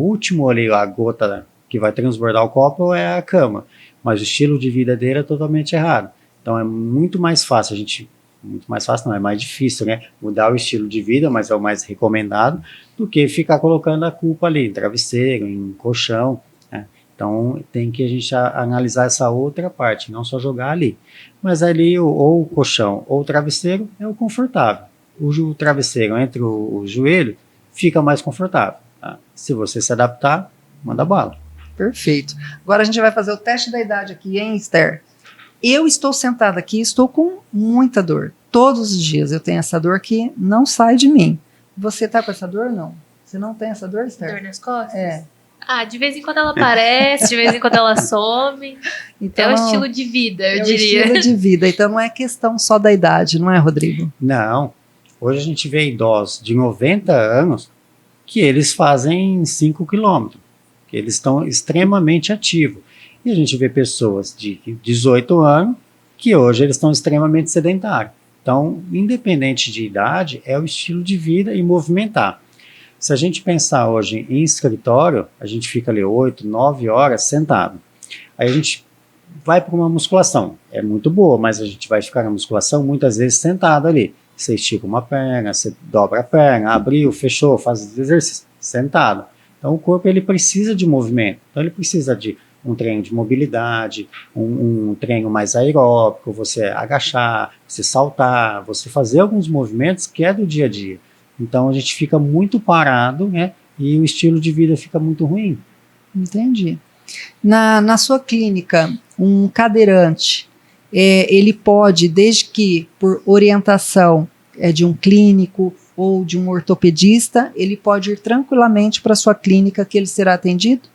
último ali, a gota que vai transbordar o copo é a cama, mas o estilo de vida dele é totalmente errado. Então é muito mais fácil a gente Muito mais fácil, não, é mais difícil, né? Mudar o estilo de vida, mas é o mais recomendado, do que ficar colocando a culpa ali em travesseiro, em colchão, né? Então, tem que a gente analisar essa outra parte, não só jogar ali. Mas ali, ou o colchão ou o travesseiro é o confortável. O travesseiro entre o joelho fica mais confortável. Tá? Se você se adaptar, manda bala. Perfeito. Agora a gente vai fazer o teste da idade aqui, hein, Esther? Eu estou sentada aqui, estou com muita dor. Todos os dias eu tenho essa dor que não sai de mim. Você tá com essa dor ou não? Você não tem essa dor, Esther? Dor nas costas? É. Ah, de vez em quando ela aparece, de vez em quando ela some. Então, É o estilo de vida, eu é diria. o estilo de vida. Então não é questão só da idade, não é, Rodrigo? Não. Hoje a gente vê idosos de 90 anos que eles fazem 5 quilômetros, que eles estão extremamente ativos. E a gente vê pessoas de 18 anos que hoje eles estão extremamente sedentários. Então, independente de idade, é o estilo de vida e movimentar. Se a gente pensar hoje em escritório, a gente fica ali 8, 9 horas sentado. Aí a gente vai para uma musculação. É muito boa, mas a gente vai ficar na musculação muitas vezes sentado ali. Você estica uma perna, você dobra a perna, abriu, fechou, faz exercício, sentado. Então o corpo ele precisa de movimento. Então ele precisa de um treino de mobilidade, um treino mais aeróbico, você agachar, você saltar, você fazer alguns movimentos que é do dia a dia. Então a gente fica muito parado, né? E o estilo de vida fica muito ruim. Entendi. Na sua clínica, um cadeirante, ele pode, desde que por orientação de um clínico ou de um ortopedista, ele pode ir tranquilamente para a sua clínica que ele será atendido?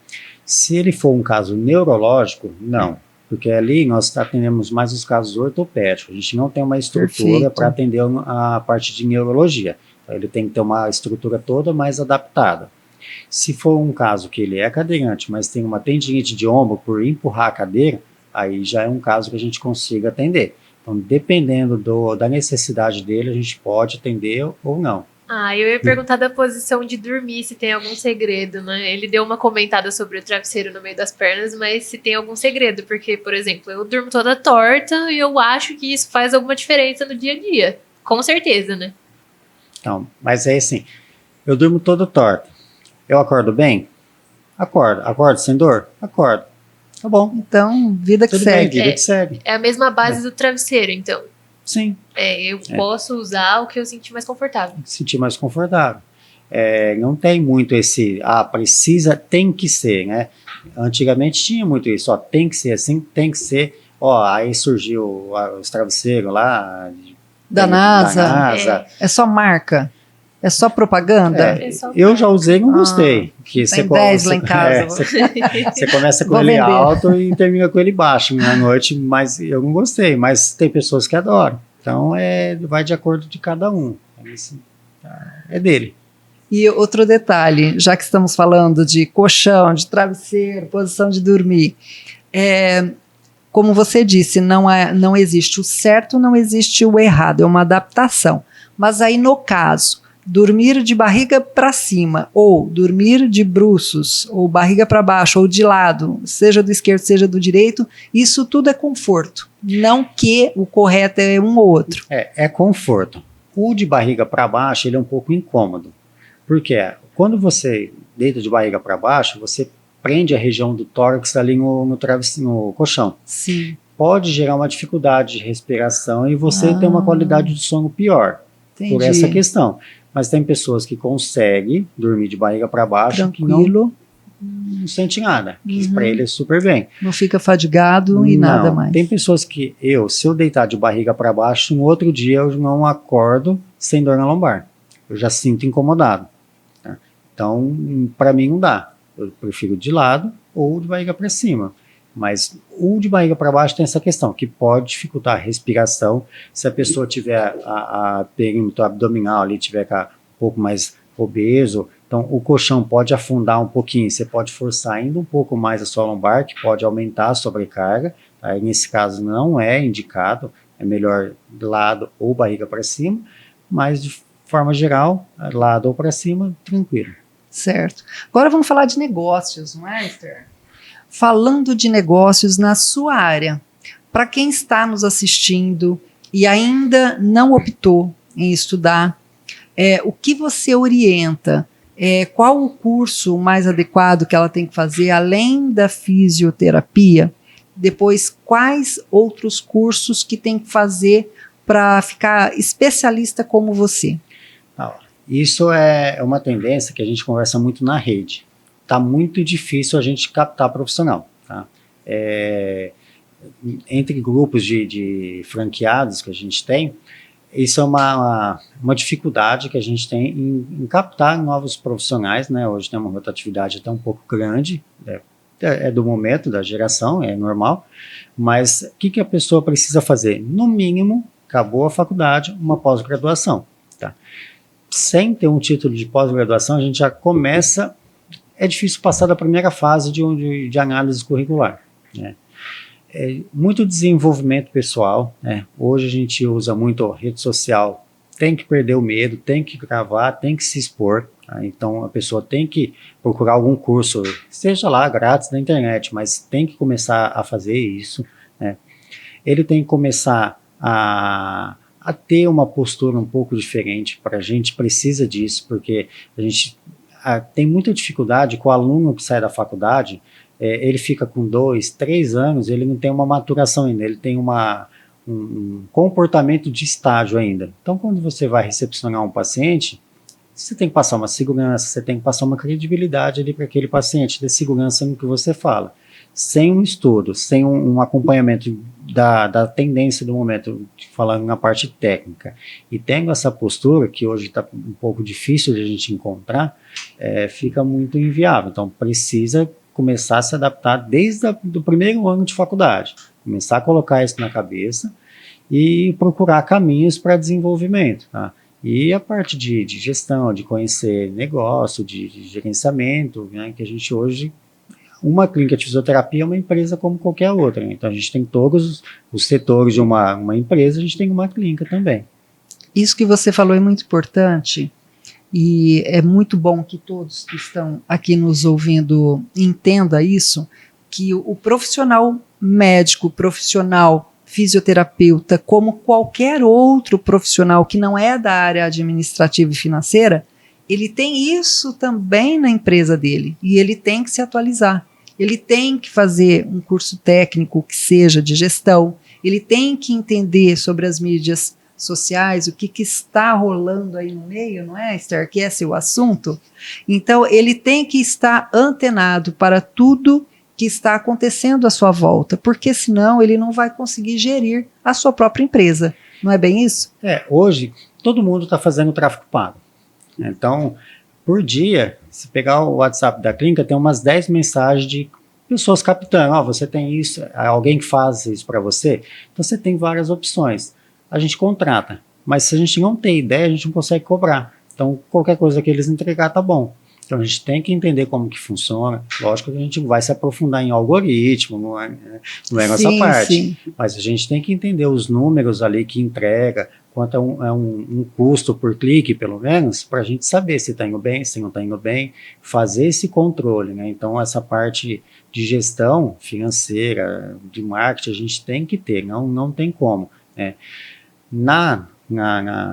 Se ele for um caso neurológico, não. Porque ali nós atendemos mais os casos ortopédicos. A gente não tem uma estrutura para atender a parte de neurologia. Então, ele tem que ter uma estrutura toda mais adaptada. Se for um caso que ele é cadeirante, mas tem uma tendinite de ombro por empurrar a cadeira, aí já é um caso que a gente consiga atender. Então, dependendo da necessidade dele, a gente pode atender ou não. Ah, eu ia perguntar da posição de dormir, se tem algum segredo, né? Ele deu uma comentada sobre o travesseiro no meio das pernas, mas se tem algum segredo, porque, por exemplo, eu durmo toda torta e eu acho que isso faz alguma diferença no dia a dia. Com certeza, né? Então, mas é assim, eu durmo todo torto. Eu acordo bem? Acordo. Acordo sem dor? Acordo. Tá bom. Então, vida que Tudo bem, segue. vida que segue. É a mesma base do travesseiro, então. Sim. Eu posso usar o que eu sentir mais confortável. Sentir mais confortável. Não tem muito esse, precisa, tem que ser, né? Antigamente tinha muito isso, tem que ser assim, tem que ser. Aí surgiu os travesseiros lá. Da NASA. É só marca? É só propaganda? Eu já usei e não gostei. Que tem 10 lá em casa. Você começa com ele alto e termina com ele baixo na noite, mas eu não gostei. Mas tem pessoas que adoram. Então, vai de acordo de cada um. É dele. E outro detalhe, já que estamos falando de colchão, de travesseiro, posição de dormir, como você disse, não existe o certo, não existe o errado, é uma adaptação. Mas aí, no caso, dormir de barriga para cima, ou dormir de bruços, ou barriga para baixo, ou de lado, seja do esquerdo, seja do direito, isso tudo é conforto. Não que o correto é um ou outro. É conforto. O de barriga para baixo, ele é um pouco incômodo. Porque quando você deita de barriga para baixo, você prende a região do tórax ali no colchão. Sim. Pode gerar uma dificuldade de respiração e você ter uma qualidade de sono pior. Entendi. Por essa questão. Mas tem pessoas que conseguem dormir de barriga para baixo, tranquilo, que não sente nada. Que para ele é super bem. Não fica fadigado e nada mais. Tem pessoas que se eu deitar de barriga para baixo, no outro dia eu não acordo sem dor na lombar. Eu já sinto incomodado. Tá? Então, para mim não dá. Eu prefiro de lado ou de barriga para cima. Mas o de barriga para baixo tem essa questão, que pode dificultar a respiração. Se a pessoa tiver a perímetro abdominal ali, tiver um pouco mais obeso, então o colchão pode afundar um pouquinho. Você pode forçar ainda um pouco mais a sua lombar, que pode aumentar a sobrecarga. Aí, nesse caso não é indicado, é melhor de lado ou barriga para cima, mas de forma geral, lado ou para cima, tranquilo. Certo. Agora vamos falar de negócios, não é, Esther? Falando de negócios na sua área, para quem está nos assistindo e ainda não optou em estudar, o que você orienta? Qual o curso mais adequado que ela tem que fazer, além da fisioterapia? Depois, quais outros cursos que tem que fazer para ficar especialista como você? Isso é uma tendência que a gente conversa muito na rede. Está muito difícil a gente captar profissional. Tá? Entre grupos de franqueados que a gente tem, isso é uma dificuldade que a gente tem em captar novos profissionais, né? Hoje tem uma rotatividade até um pouco grande, do momento, da geração, é normal, mas o que a pessoa precisa fazer? No mínimo, acabou a faculdade, uma pós-graduação. Tá? Sem ter um título de pós-graduação, a gente já começa, é difícil passar da primeira fase de análise curricular, né? Muito desenvolvimento pessoal, né? Hoje a gente usa muito rede social, tem que perder o medo, tem que gravar, tem que se expor, tá? Então a pessoa tem que procurar algum curso, seja lá grátis na internet, mas tem que começar a fazer isso, né? Ele tem que começar a ter uma postura um pouco diferente, a gente precisa disso, porque a gente tem muita dificuldade com o aluno que sai da faculdade. Ele fica com 2, 3 anos, ele não tem uma maturação ainda, ele tem um comportamento de estágio ainda. Então, quando você vai recepcionar um paciente, você tem que passar uma segurança, você tem que passar uma credibilidade ali para aquele paciente, de segurança no que você fala. Sem um estudo, sem um acompanhamento da tendência do momento, falando na parte técnica, e tendo essa postura, que hoje está um pouco difícil de a gente encontrar, fica muito inviável. Então, precisa começar a se adaptar desde o primeiro ano de faculdade, começar a colocar isso na cabeça e procurar caminhos para desenvolvimento, tá? E a parte de gestão, de conhecer negócio, de gerenciamento, né, que a gente hoje, uma clínica de fisioterapia é uma empresa como qualquer outra, né? Então a gente tem todos os setores de uma empresa, a gente tem uma clínica também. Isso que você falou é muito importante. E é muito bom que todos que estão aqui nos ouvindo entendam isso, que o profissional médico, profissional fisioterapeuta, como qualquer outro profissional que não é da área administrativa e financeira, ele tem isso também na empresa dele, e ele tem que se atualizar. Ele tem que fazer um curso técnico que seja de gestão, ele tem que entender sobre as mídias sociais, o que está rolando aí no meio, não é, Esther? Que esse é o assunto. Então, ele tem que estar antenado para tudo que está acontecendo à sua volta, porque senão ele não vai conseguir gerir a sua própria empresa. Não é bem isso? Hoje, todo mundo está fazendo tráfego pago. Então, por dia, se pegar o WhatsApp da clínica, tem umas 10 mensagens de pessoas captando. Você tem isso, alguém que faz isso para você? Então, você tem várias opções. A gente contrata, mas se a gente não tem ideia, a gente não consegue cobrar. Então, qualquer coisa que eles entregar tá bom. Então, a gente tem que entender como que funciona. Lógico que a gente vai se aprofundar em algoritmo, não é nossa parte. Sim. Mas a gente tem que entender os números ali que entrega, quanto é um custo por clique, pelo menos, para a gente saber se está indo bem, se não está indo bem, fazer esse controle, né? Então, essa parte de gestão financeira, de marketing, a gente tem que ter, não tem como, né?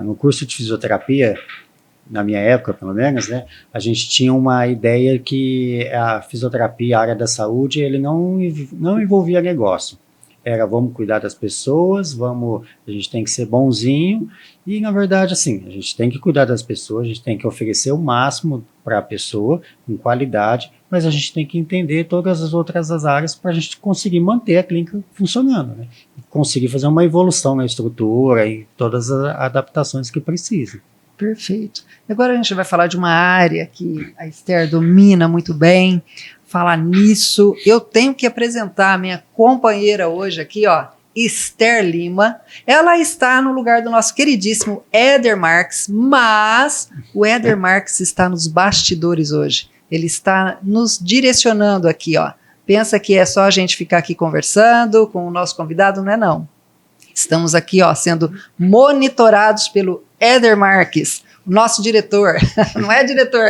No curso de fisioterapia, na minha época pelo menos, né, a gente tinha uma ideia que a fisioterapia, a área da saúde, ele não envolvia negócio. Era, vamos cuidar das pessoas, a gente tem que ser bonzinho, e na verdade, assim, a gente tem que cuidar das pessoas, a gente tem que oferecer o máximo para a pessoa, com qualidade, mas a gente tem que entender todas as outras áreas para a gente conseguir manter a clínica funcionando, né? Conseguir fazer uma evolução na estrutura e todas as adaptações que precisam. Perfeito. Agora a gente vai falar de uma área que a Esther domina muito bem. Falar nisso, eu tenho que apresentar a minha companheira hoje aqui, ó, Esther Lima. Ela está no lugar do nosso queridíssimo Éder Marques, mas o Éder Marques está nos bastidores hoje. Ele está nos direcionando aqui, ó. Pensa que é só a gente ficar aqui conversando com o nosso convidado, não é não. Estamos aqui, ó, sendo monitorados pelo Éder Marques, o nosso diretor. Não é, diretor?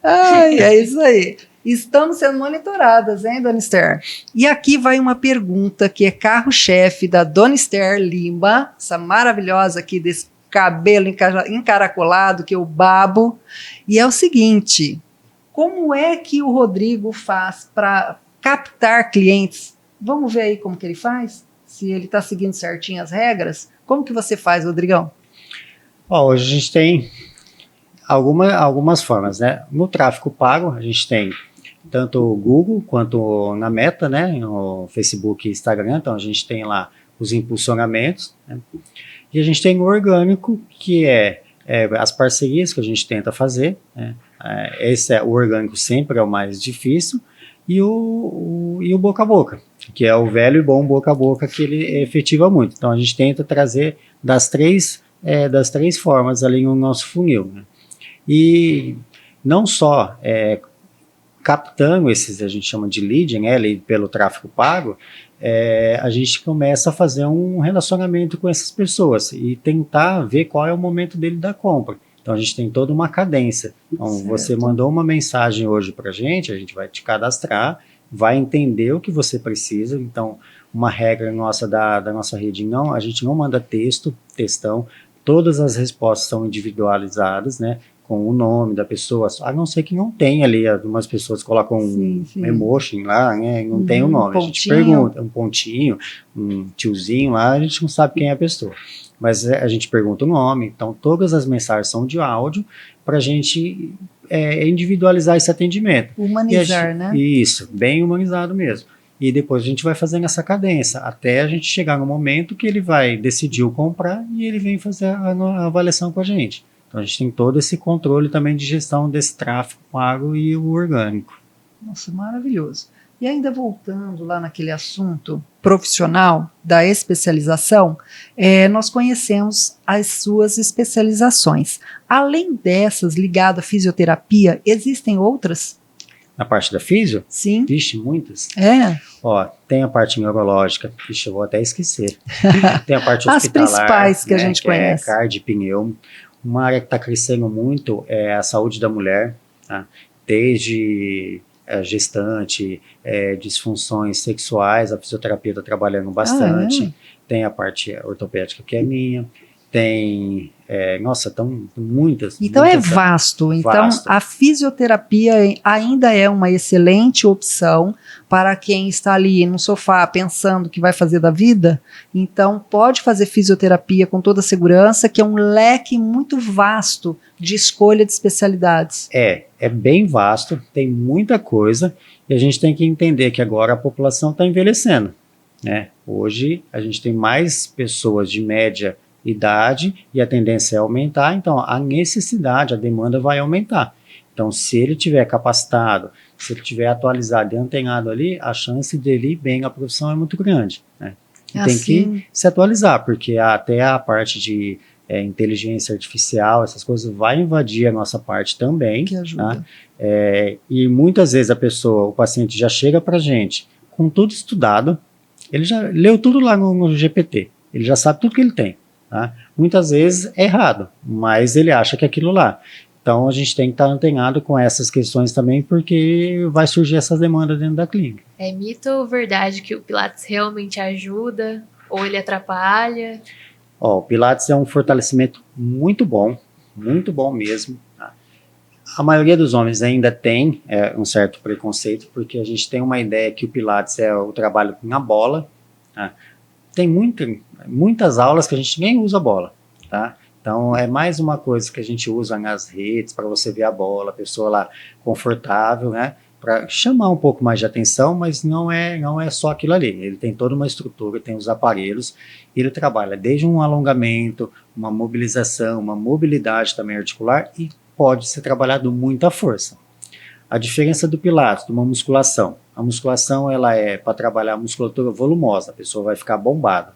Ai, é isso aí. Estamos sendo monitoradas, hein, Dona Esther? E aqui vai uma pergunta que é carro-chefe da Dona Esther Lima, essa maravilhosa aqui desse cabelo encaracolado que eu babo. E é o seguinte, como é que o Rodrigo faz para captar clientes? Vamos ver aí como que ele faz? Se ele está seguindo certinho as regras. Como que você faz, Rodrigão? Hoje a gente tem algumas formas, né? No tráfego pago, a gente tem tanto o Google quanto na Meta, né? No Facebook e Instagram, então a gente tem lá os impulsionamentos, né? E a gente tem o orgânico, que é as parcerias que a gente tenta fazer, né? O orgânico sempre é o mais difícil, e o boca a boca, que é o velho e bom boca a boca, que ele efetiva muito. Então a gente tenta trazer das três formas ali no nosso funil, né? E não só captando esses, a gente chama de lead, né, pelo tráfego pago, a gente começa a fazer um relacionamento com essas pessoas e tentar ver qual é o momento dele da compra. Então a gente tem toda uma cadência. Então você mandou uma mensagem hoje para a gente vai te cadastrar, vai entender o que você precisa. Então uma regra nossa da nossa rede, a gente não manda textão, todas as respostas são individualizadas, né? Com o nome da pessoa, a não ser que não tenha ali, algumas pessoas colocam um emoji lá, né, não tem o nome, a gente pergunta, um pontinho, um tiozinho lá, a gente não sabe quem é a pessoa, mas a gente pergunta o nome, então todas as mensagens são de áudio, para a gente individualizar esse atendimento. Humanizar, né? Isso, bem humanizado mesmo. E depois a gente vai fazendo essa cadência, até a gente chegar no momento que ele vai decidir o comprar e ele vem fazer a avaliação com a gente. Então a gente tem todo esse controle também de gestão desse tráfego pago e o orgânico. Nossa, maravilhoso. E ainda voltando lá naquele assunto profissional da especialização, nós conhecemos as suas especializações. Além dessas ligadas à fisioterapia, existem outras? Na parte da físio? Sim. Vixe, muitas. Tem a parte neurológica, eu vou até esquecer. Tem a parte hospitalar. As principais que a gente conhece. Cardio, pneu. Uma área que está crescendo muito é a saúde da mulher, tá? Desde gestante, disfunções sexuais, a fisioterapia está trabalhando bastante. Tem a parte ortopédica, que é minha. Tem, estão muitas. Então muitas, é vasto. Então a fisioterapia ainda é uma excelente opção para quem está ali no sofá pensando que vai fazer da vida. Então pode fazer fisioterapia com toda segurança, que é um leque muito vasto de escolha de especialidades. É bem vasto, tem muita coisa e a gente tem que entender que agora a população está envelhecendo, né? Hoje a gente tem mais pessoas de média idade e a tendência é aumentar, então a necessidade, a demanda vai aumentar. Então, se ele tiver capacitado, se ele tiver atualizado e antenado ali, a chance dele ir bem na profissão é muito grande, né? E tem que se atualizar, porque até a parte de inteligência artificial, essas coisas vai invadir a nossa parte também. Que ajuda. Tá? E muitas vezes o paciente já chega pra gente com tudo estudado, ele já leu tudo lá no GPT, ele já sabe tudo que ele tem. Tá? Muitas vezes é errado, mas ele acha que é aquilo lá. Então a gente tem que estar antenado com essas questões também, porque vai surgir essas demandas dentro da clínica. É mito ou verdade que o Pilates realmente ajuda ou ele atrapalha? O Pilates é um fortalecimento muito bom mesmo. Tá? A maioria dos homens ainda tem um certo preconceito, porque a gente tem uma ideia que o Pilates é o trabalho na bola. Tá? Tem muitas aulas que a gente nem usa a bola, tá? Então é mais uma coisa que a gente usa nas redes para você ver a bola, a pessoa lá confortável, né? Para chamar um pouco mais de atenção, mas não é só aquilo ali. Ele tem toda uma estrutura, tem os aparelhos, ele trabalha desde um alongamento, uma mobilização, uma mobilidade também articular e pode ser trabalhado muita força. A diferença do Pilates, de uma musculação. A musculação ela é para trabalhar a musculatura volumosa, a pessoa vai ficar bombada.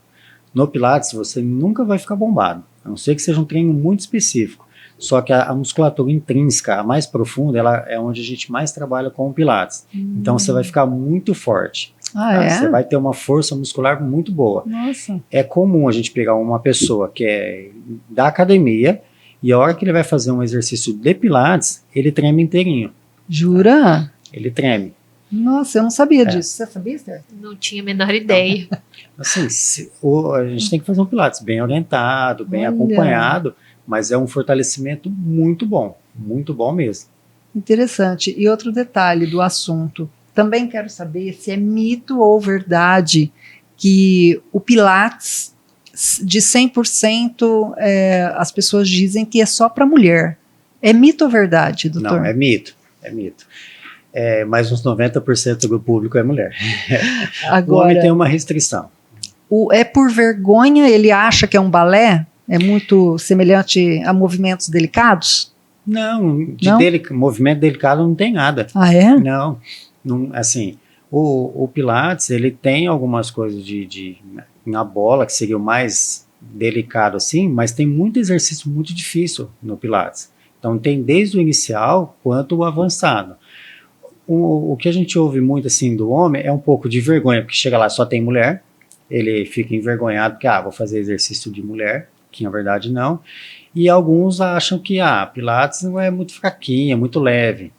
No Pilates você nunca vai ficar bombado, a não ser que seja um treino muito específico. Só que a musculatura intrínseca, a mais profunda, ela é onde a gente mais trabalha com o Pilates. Então você vai ficar muito forte. Você vai ter uma força muscular muito boa. Nossa. É comum a gente pegar uma pessoa que é da academia e a hora que ele vai fazer um exercício de Pilates, ele treme inteirinho. Jura? ele treme. Nossa, eu não sabia disso. Você sabia, Esther? Não tinha a menor ideia. Assim, a gente tem que fazer um Pilates bem orientado, bem Olha. acompanhado, mas é um fortalecimento muito bom mesmo. Interessante. E outro detalhe do assunto. Também quero saber se é mito ou verdade que o Pilates de 100% as pessoas dizem que é só para mulher. É mito ou verdade, doutor? Não, é mito. Mas uns 90% do público é mulher. O Agora, homem tem uma restrição. é por vergonha? Ele acha que é um balé? É muito semelhante a movimentos delicados? Não, Não? Movimento delicado não tem nada. Ah, é? Não, assim, o Pilates, ele tem algumas coisas na bola, que seria o mais delicado assim, mas tem muito exercício muito difícil no Pilates. Então tem desde o inicial quanto o avançado. O que a gente ouve muito assim do homem é um pouco de vergonha, porque chega lá só tem mulher, ele fica envergonhado porque, vou fazer exercício de mulher, que na verdade não. E alguns acham que, Pilates é muito fraquinho, é muito leve.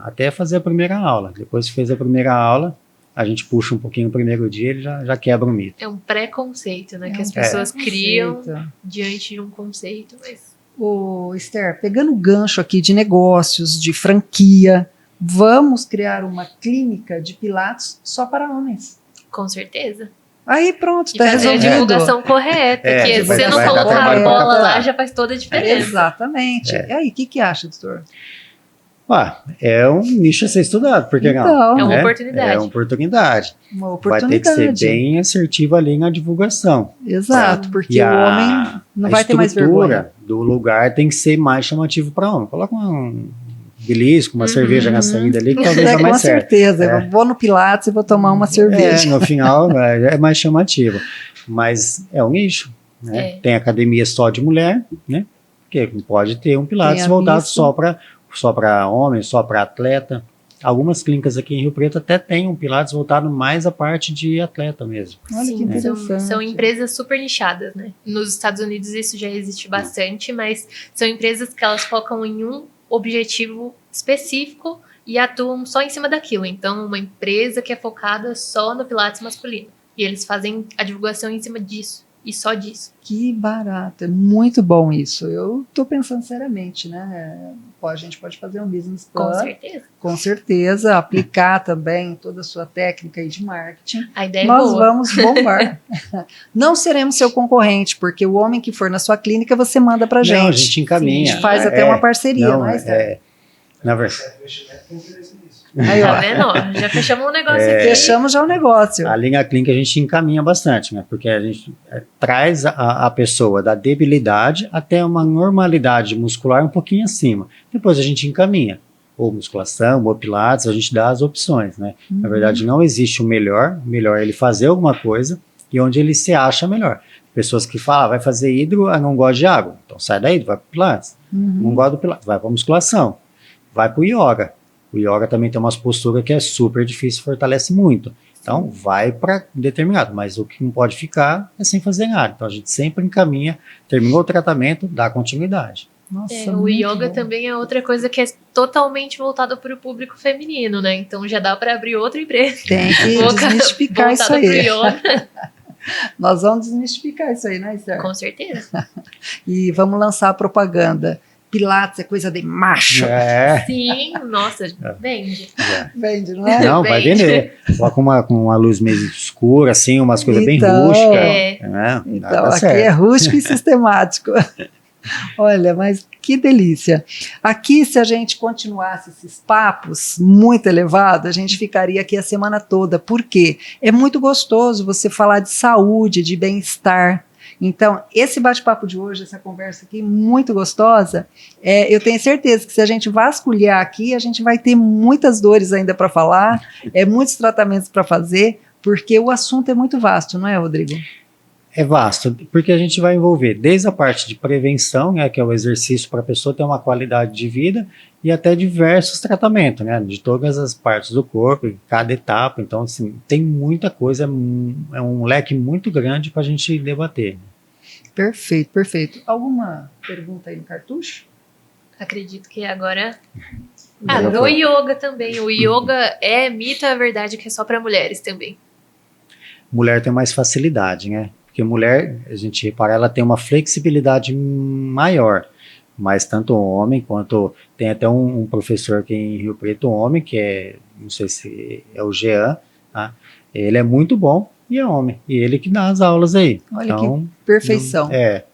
Até fazer a primeira aula. Depois que fez a primeira aula, a gente puxa um pouquinho no primeiro dia, ele já quebra o mito. É um preconceito, né? É Que as um pessoas preconceito. criam diante de um conceito, mas... Ô, Esther, pegando o gancho aqui de negócios, de franquia, vamos criar uma clínica de Pilates só para homens. Com certeza. Aí pronto, E está fazer a resolvido. divulgação correta, que se você não vai dar colocar a trabalho bola pra lá, captar. já faz toda a diferença. Exatamente. E aí, o que acha, doutor? É um nicho a ser estudado, porque Então, não? É uma né? oportunidade. É uma oportunidade. Uma Vai oportunidade. ter que ser bem assertivo ali na divulgação. Exato, porque E o homem não a vai ter mais vergonha. estrutura do lugar tem que ser mais chamativo para homem. Coloca um belisco, uma cerveja na saída ali, que talvez dá Com mais certo. certeza. Eu vou no Pilates e vou tomar uma cerveja. No final é mais chamativo. Mas é um nicho. Né? Tem academia só de mulher, né? Porque pode ter um Pilates voltado só para homem, só para atleta. Algumas clínicas aqui em Rio Preto até tem um Pilates voltado mais à parte de atleta mesmo. Olha que Sim, interessante. são empresas super nichadas, né? Nos Estados Unidos isso já existe bastante, mas são empresas que elas focam em um objetivo específico e atuam só em cima daquilo. Então, uma empresa que é focada só no Pilates masculino. E eles fazem a divulgação em cima disso. E só disso. Que barato, é muito bom isso. Eu estou pensando seriamente, né? A gente pode fazer um business plan. Com certeza. Com certeza, aplicar também toda a sua técnica aí de marketing. A ideia Nós é boa. vamos bombar. Não seremos seu concorrente, porque o homem que for na sua clínica, você manda pra gente. Não, a gente encaminha. A gente faz até uma parceria, não é, Esther? Na verdade. Aí, ó. Tá vendo? Ó, já fechamos um negócio aqui. Fechamos já o negócio. A linha clínica a gente encaminha bastante, né? Porque a gente traz a pessoa da debilidade até uma normalidade muscular um pouquinho acima. Depois a gente encaminha. Ou musculação, ou pilates, a gente dá as opções, né? Na verdade, não existe o melhor. O melhor é ele fazer alguma coisa e onde ele se acha melhor. Pessoas que falam, vai fazer hidro, não gosta de água. Então sai daí, vai pro pilates. Não gosta do pilates, vai pra musculação. Vai pro yoga. O yoga também tem umas posturas que é super difícil, fortalece muito. Então, vai para determinado, mas o que não pode ficar é sem fazer nada. Então, a gente sempre encaminha, terminou o tratamento, dá continuidade. Nossa, O muito yoga bom. também é outra coisa que é totalmente voltada para o público feminino, né? Então, já dá para abrir outra empresa. Tem que desmistificar isso voltada aí. pro yoga. Nós vamos desmistificar isso aí, né, Esther? Com certeza. E vamos lançar a propaganda. Pilates é coisa de macho. Sim, nossa, vende. Vende, não é? Não, vai vender. Coloca com uma luz meio escura, assim, umas coisas bem Então, rústicas. Então, Dá aqui certo. é rústico e sistemático. Olha, mas que delícia. Aqui, se a gente continuasse esses papos muito elevados, a gente ficaria aqui a semana toda. Por quê? É muito gostoso você falar de saúde, de bem-estar. Então, esse bate-papo de hoje, essa conversa aqui, muito gostosa, eu tenho certeza que se a gente vasculhar aqui, a gente vai ter muitas dores ainda para falar, muitos tratamentos para fazer, porque o assunto é muito vasto, não é, Rodrigo? É vasto, porque a gente vai envolver desde a parte de prevenção, né, que é o exercício para a pessoa ter uma qualidade de vida, e até diversos tratamentos, né, de todas as partes do corpo, em cada etapa. Então, assim, tem muita coisa, é um leque muito grande para a gente debater. Perfeito, perfeito. Alguma pergunta aí no cartucho? Acredito que agora No yoga também. O yoga é mito, é verdade que é só para mulheres também. Mulher tem mais facilidade, né? Porque mulher, a gente repara, ela tem uma flexibilidade maior. Mas tanto homem quanto... Tem até um professor aqui em Rio Preto, um homem, que é... Não sei se é o Jean, tá? Ele é muito bom e é homem. E ele que dá as aulas aí. Olha então, que perfeição.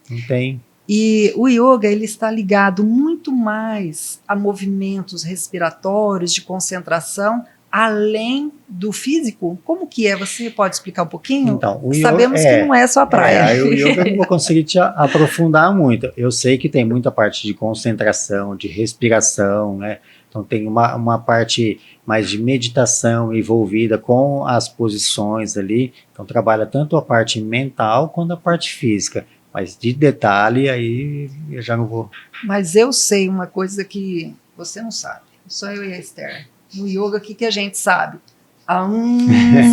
Não tem... E o yoga, ele está ligado muito mais a movimentos respiratórios, de concentração, além do físico. Como que é? Você pode explicar um pouquinho? Então, o Sabemos yoga, que não é só a praia. O yoga eu não vou conseguir te aprofundar muito. Eu sei que tem muita parte de concentração, de respiração, né? Então tem uma parte mais de meditação envolvida com as posições ali. Então trabalha tanto a parte mental quanto a parte física. Mas de detalhe, aí eu já não vou. Mas eu sei uma coisa que você não sabe. Só eu e a Esther. No yoga, o que a gente sabe?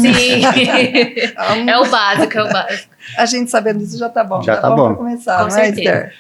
Sim. É o básico, é o básico. A gente sabendo disso já tá bom. Já tá bom para começar, Com não é, certeza. Esther?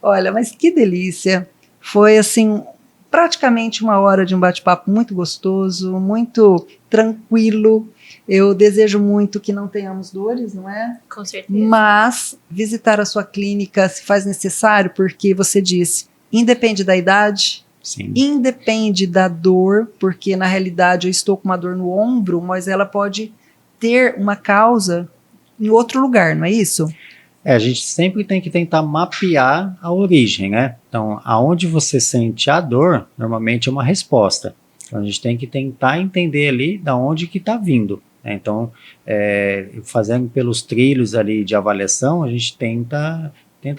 Olha, mas que delícia. Foi assim, praticamente uma hora de um bate-papo muito gostoso, muito tranquilo. Eu desejo muito que não tenhamos dores, não é? Com certeza. Mas visitar a sua clínica se faz necessário, porque você disse, independe da idade, Sim. independe da dor, porque na realidade eu estou com uma dor no ombro, mas ela pode ter uma causa em outro lugar, não é isso? A gente sempre tem que tentar mapear a origem, né? Então, aonde você sente a dor, normalmente é uma resposta. Então, a gente tem que tentar entender ali da onde que está vindo. Né? Então, fazendo pelos trilhos ali de avaliação, a gente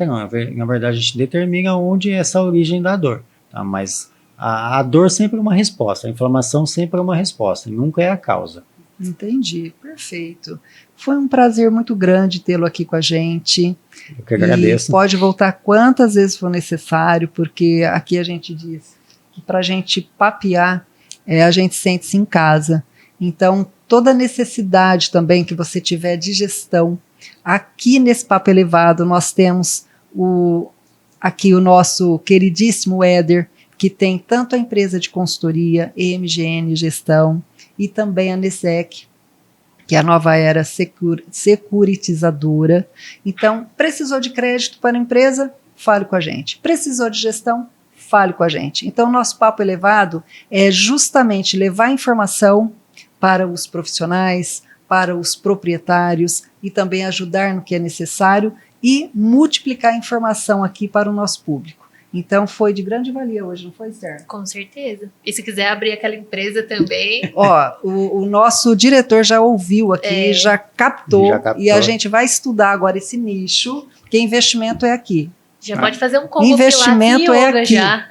na verdade, a gente determina onde é essa origem da dor. Tá? Mas a dor sempre é uma resposta, a inflamação sempre é uma resposta, nunca é a causa. Entendi, perfeito. Foi um prazer muito grande tê-lo aqui com a gente. Eu que agradeço. E pode voltar quantas vezes for necessário, porque aqui a gente diz que para a gente papear, a gente sente-se em casa. Então, toda necessidade também que você tiver de gestão, aqui nesse Papo Elevado nós temos aqui o nosso queridíssimo Éder, que tem tanto a empresa de consultoria, EMGN Gestão, e também a NESEC, que é a nova era securitizadora. Então, precisou de crédito para a empresa? Fale com a gente. Precisou de gestão? Fale com a gente. Então, nosso Papo Elevado é justamente levar informação para os profissionais, para os proprietários e também ajudar no que é necessário e multiplicar a informação aqui para o nosso público. Então, foi de grande valia hoje, não foi, Esther? Com certeza. E se quiser abrir aquela empresa também... Ó, o nosso diretor já ouviu aqui, já captou, e a gente vai estudar agora esse nicho, porque investimento é aqui. Já pode fazer um combo investimento Pilates e é yoga aqui. Já.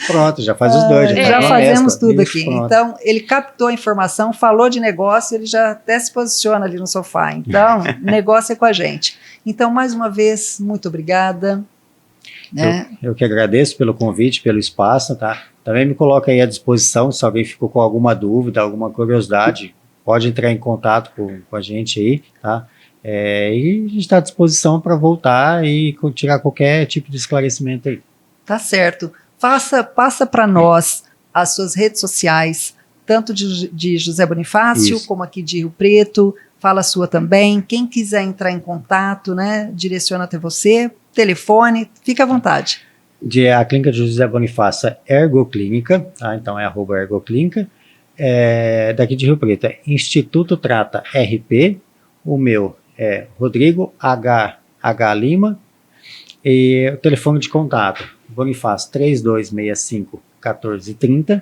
Pronto, já faz os dois. Já fazemos tudo aqui. Pronto. Então, ele captou a informação, falou de negócio, ele já até se posiciona ali no sofá. Então, negócio é com a gente. Então, mais uma vez, muito obrigada. Né? Eu que agradeço pelo convite, pelo espaço, tá? Também me coloca aí à disposição, se alguém ficou com alguma dúvida, alguma curiosidade, pode entrar em contato com a gente aí, tá? E a gente está à disposição para voltar e tirar qualquer tipo de esclarecimento aí. Tá certo. Passa para nós as suas redes sociais, tanto de José Bonifácio, Isso. como aqui de Rio Preto, fala a sua também. Quem quiser entrar em contato, né, direciona até você, telefone, fica à vontade. A clínica de José Bonifácio é Ergoclínica, tá? Então é @ergoclínica. Daqui de Rio Preto é Instituto Trata RP, o meu é Rodrigo H Lima, e o telefone de contato, Bonifácio 3265-1430,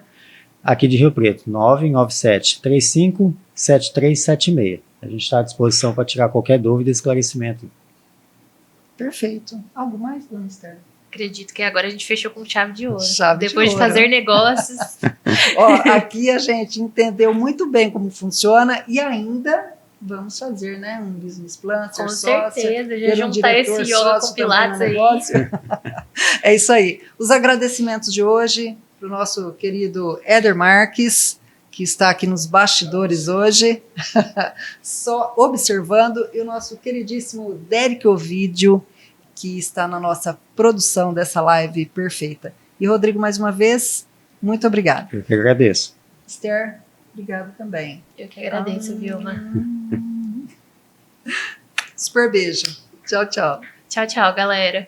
aqui de Rio Preto, 997-35-7376. A gente está à disposição para tirar qualquer dúvida e esclarecimento. Perfeito. Algo mais, dona Esther? Acredito que agora a gente fechou com chave de ouro. de Depois de fazer negócios. Ó, aqui a gente entendeu muito bem como funciona e ainda vamos fazer, né, um business plan, Com certeza, já juntar esse yoga sócio com pilates aí. É isso aí. Os agradecimentos de hoje para o nosso querido Éder Marques, que está aqui nos bastidores hoje, só observando, e o nosso queridíssimo Derek Ovidio, que está na nossa produção dessa live perfeita. E Rodrigo, mais uma vez, Muito obrigada. Eu que agradeço. Esther, obrigada também. Eu que agradeço, Vilma. Super beijo. Tchau, tchau. Tchau, tchau, galera.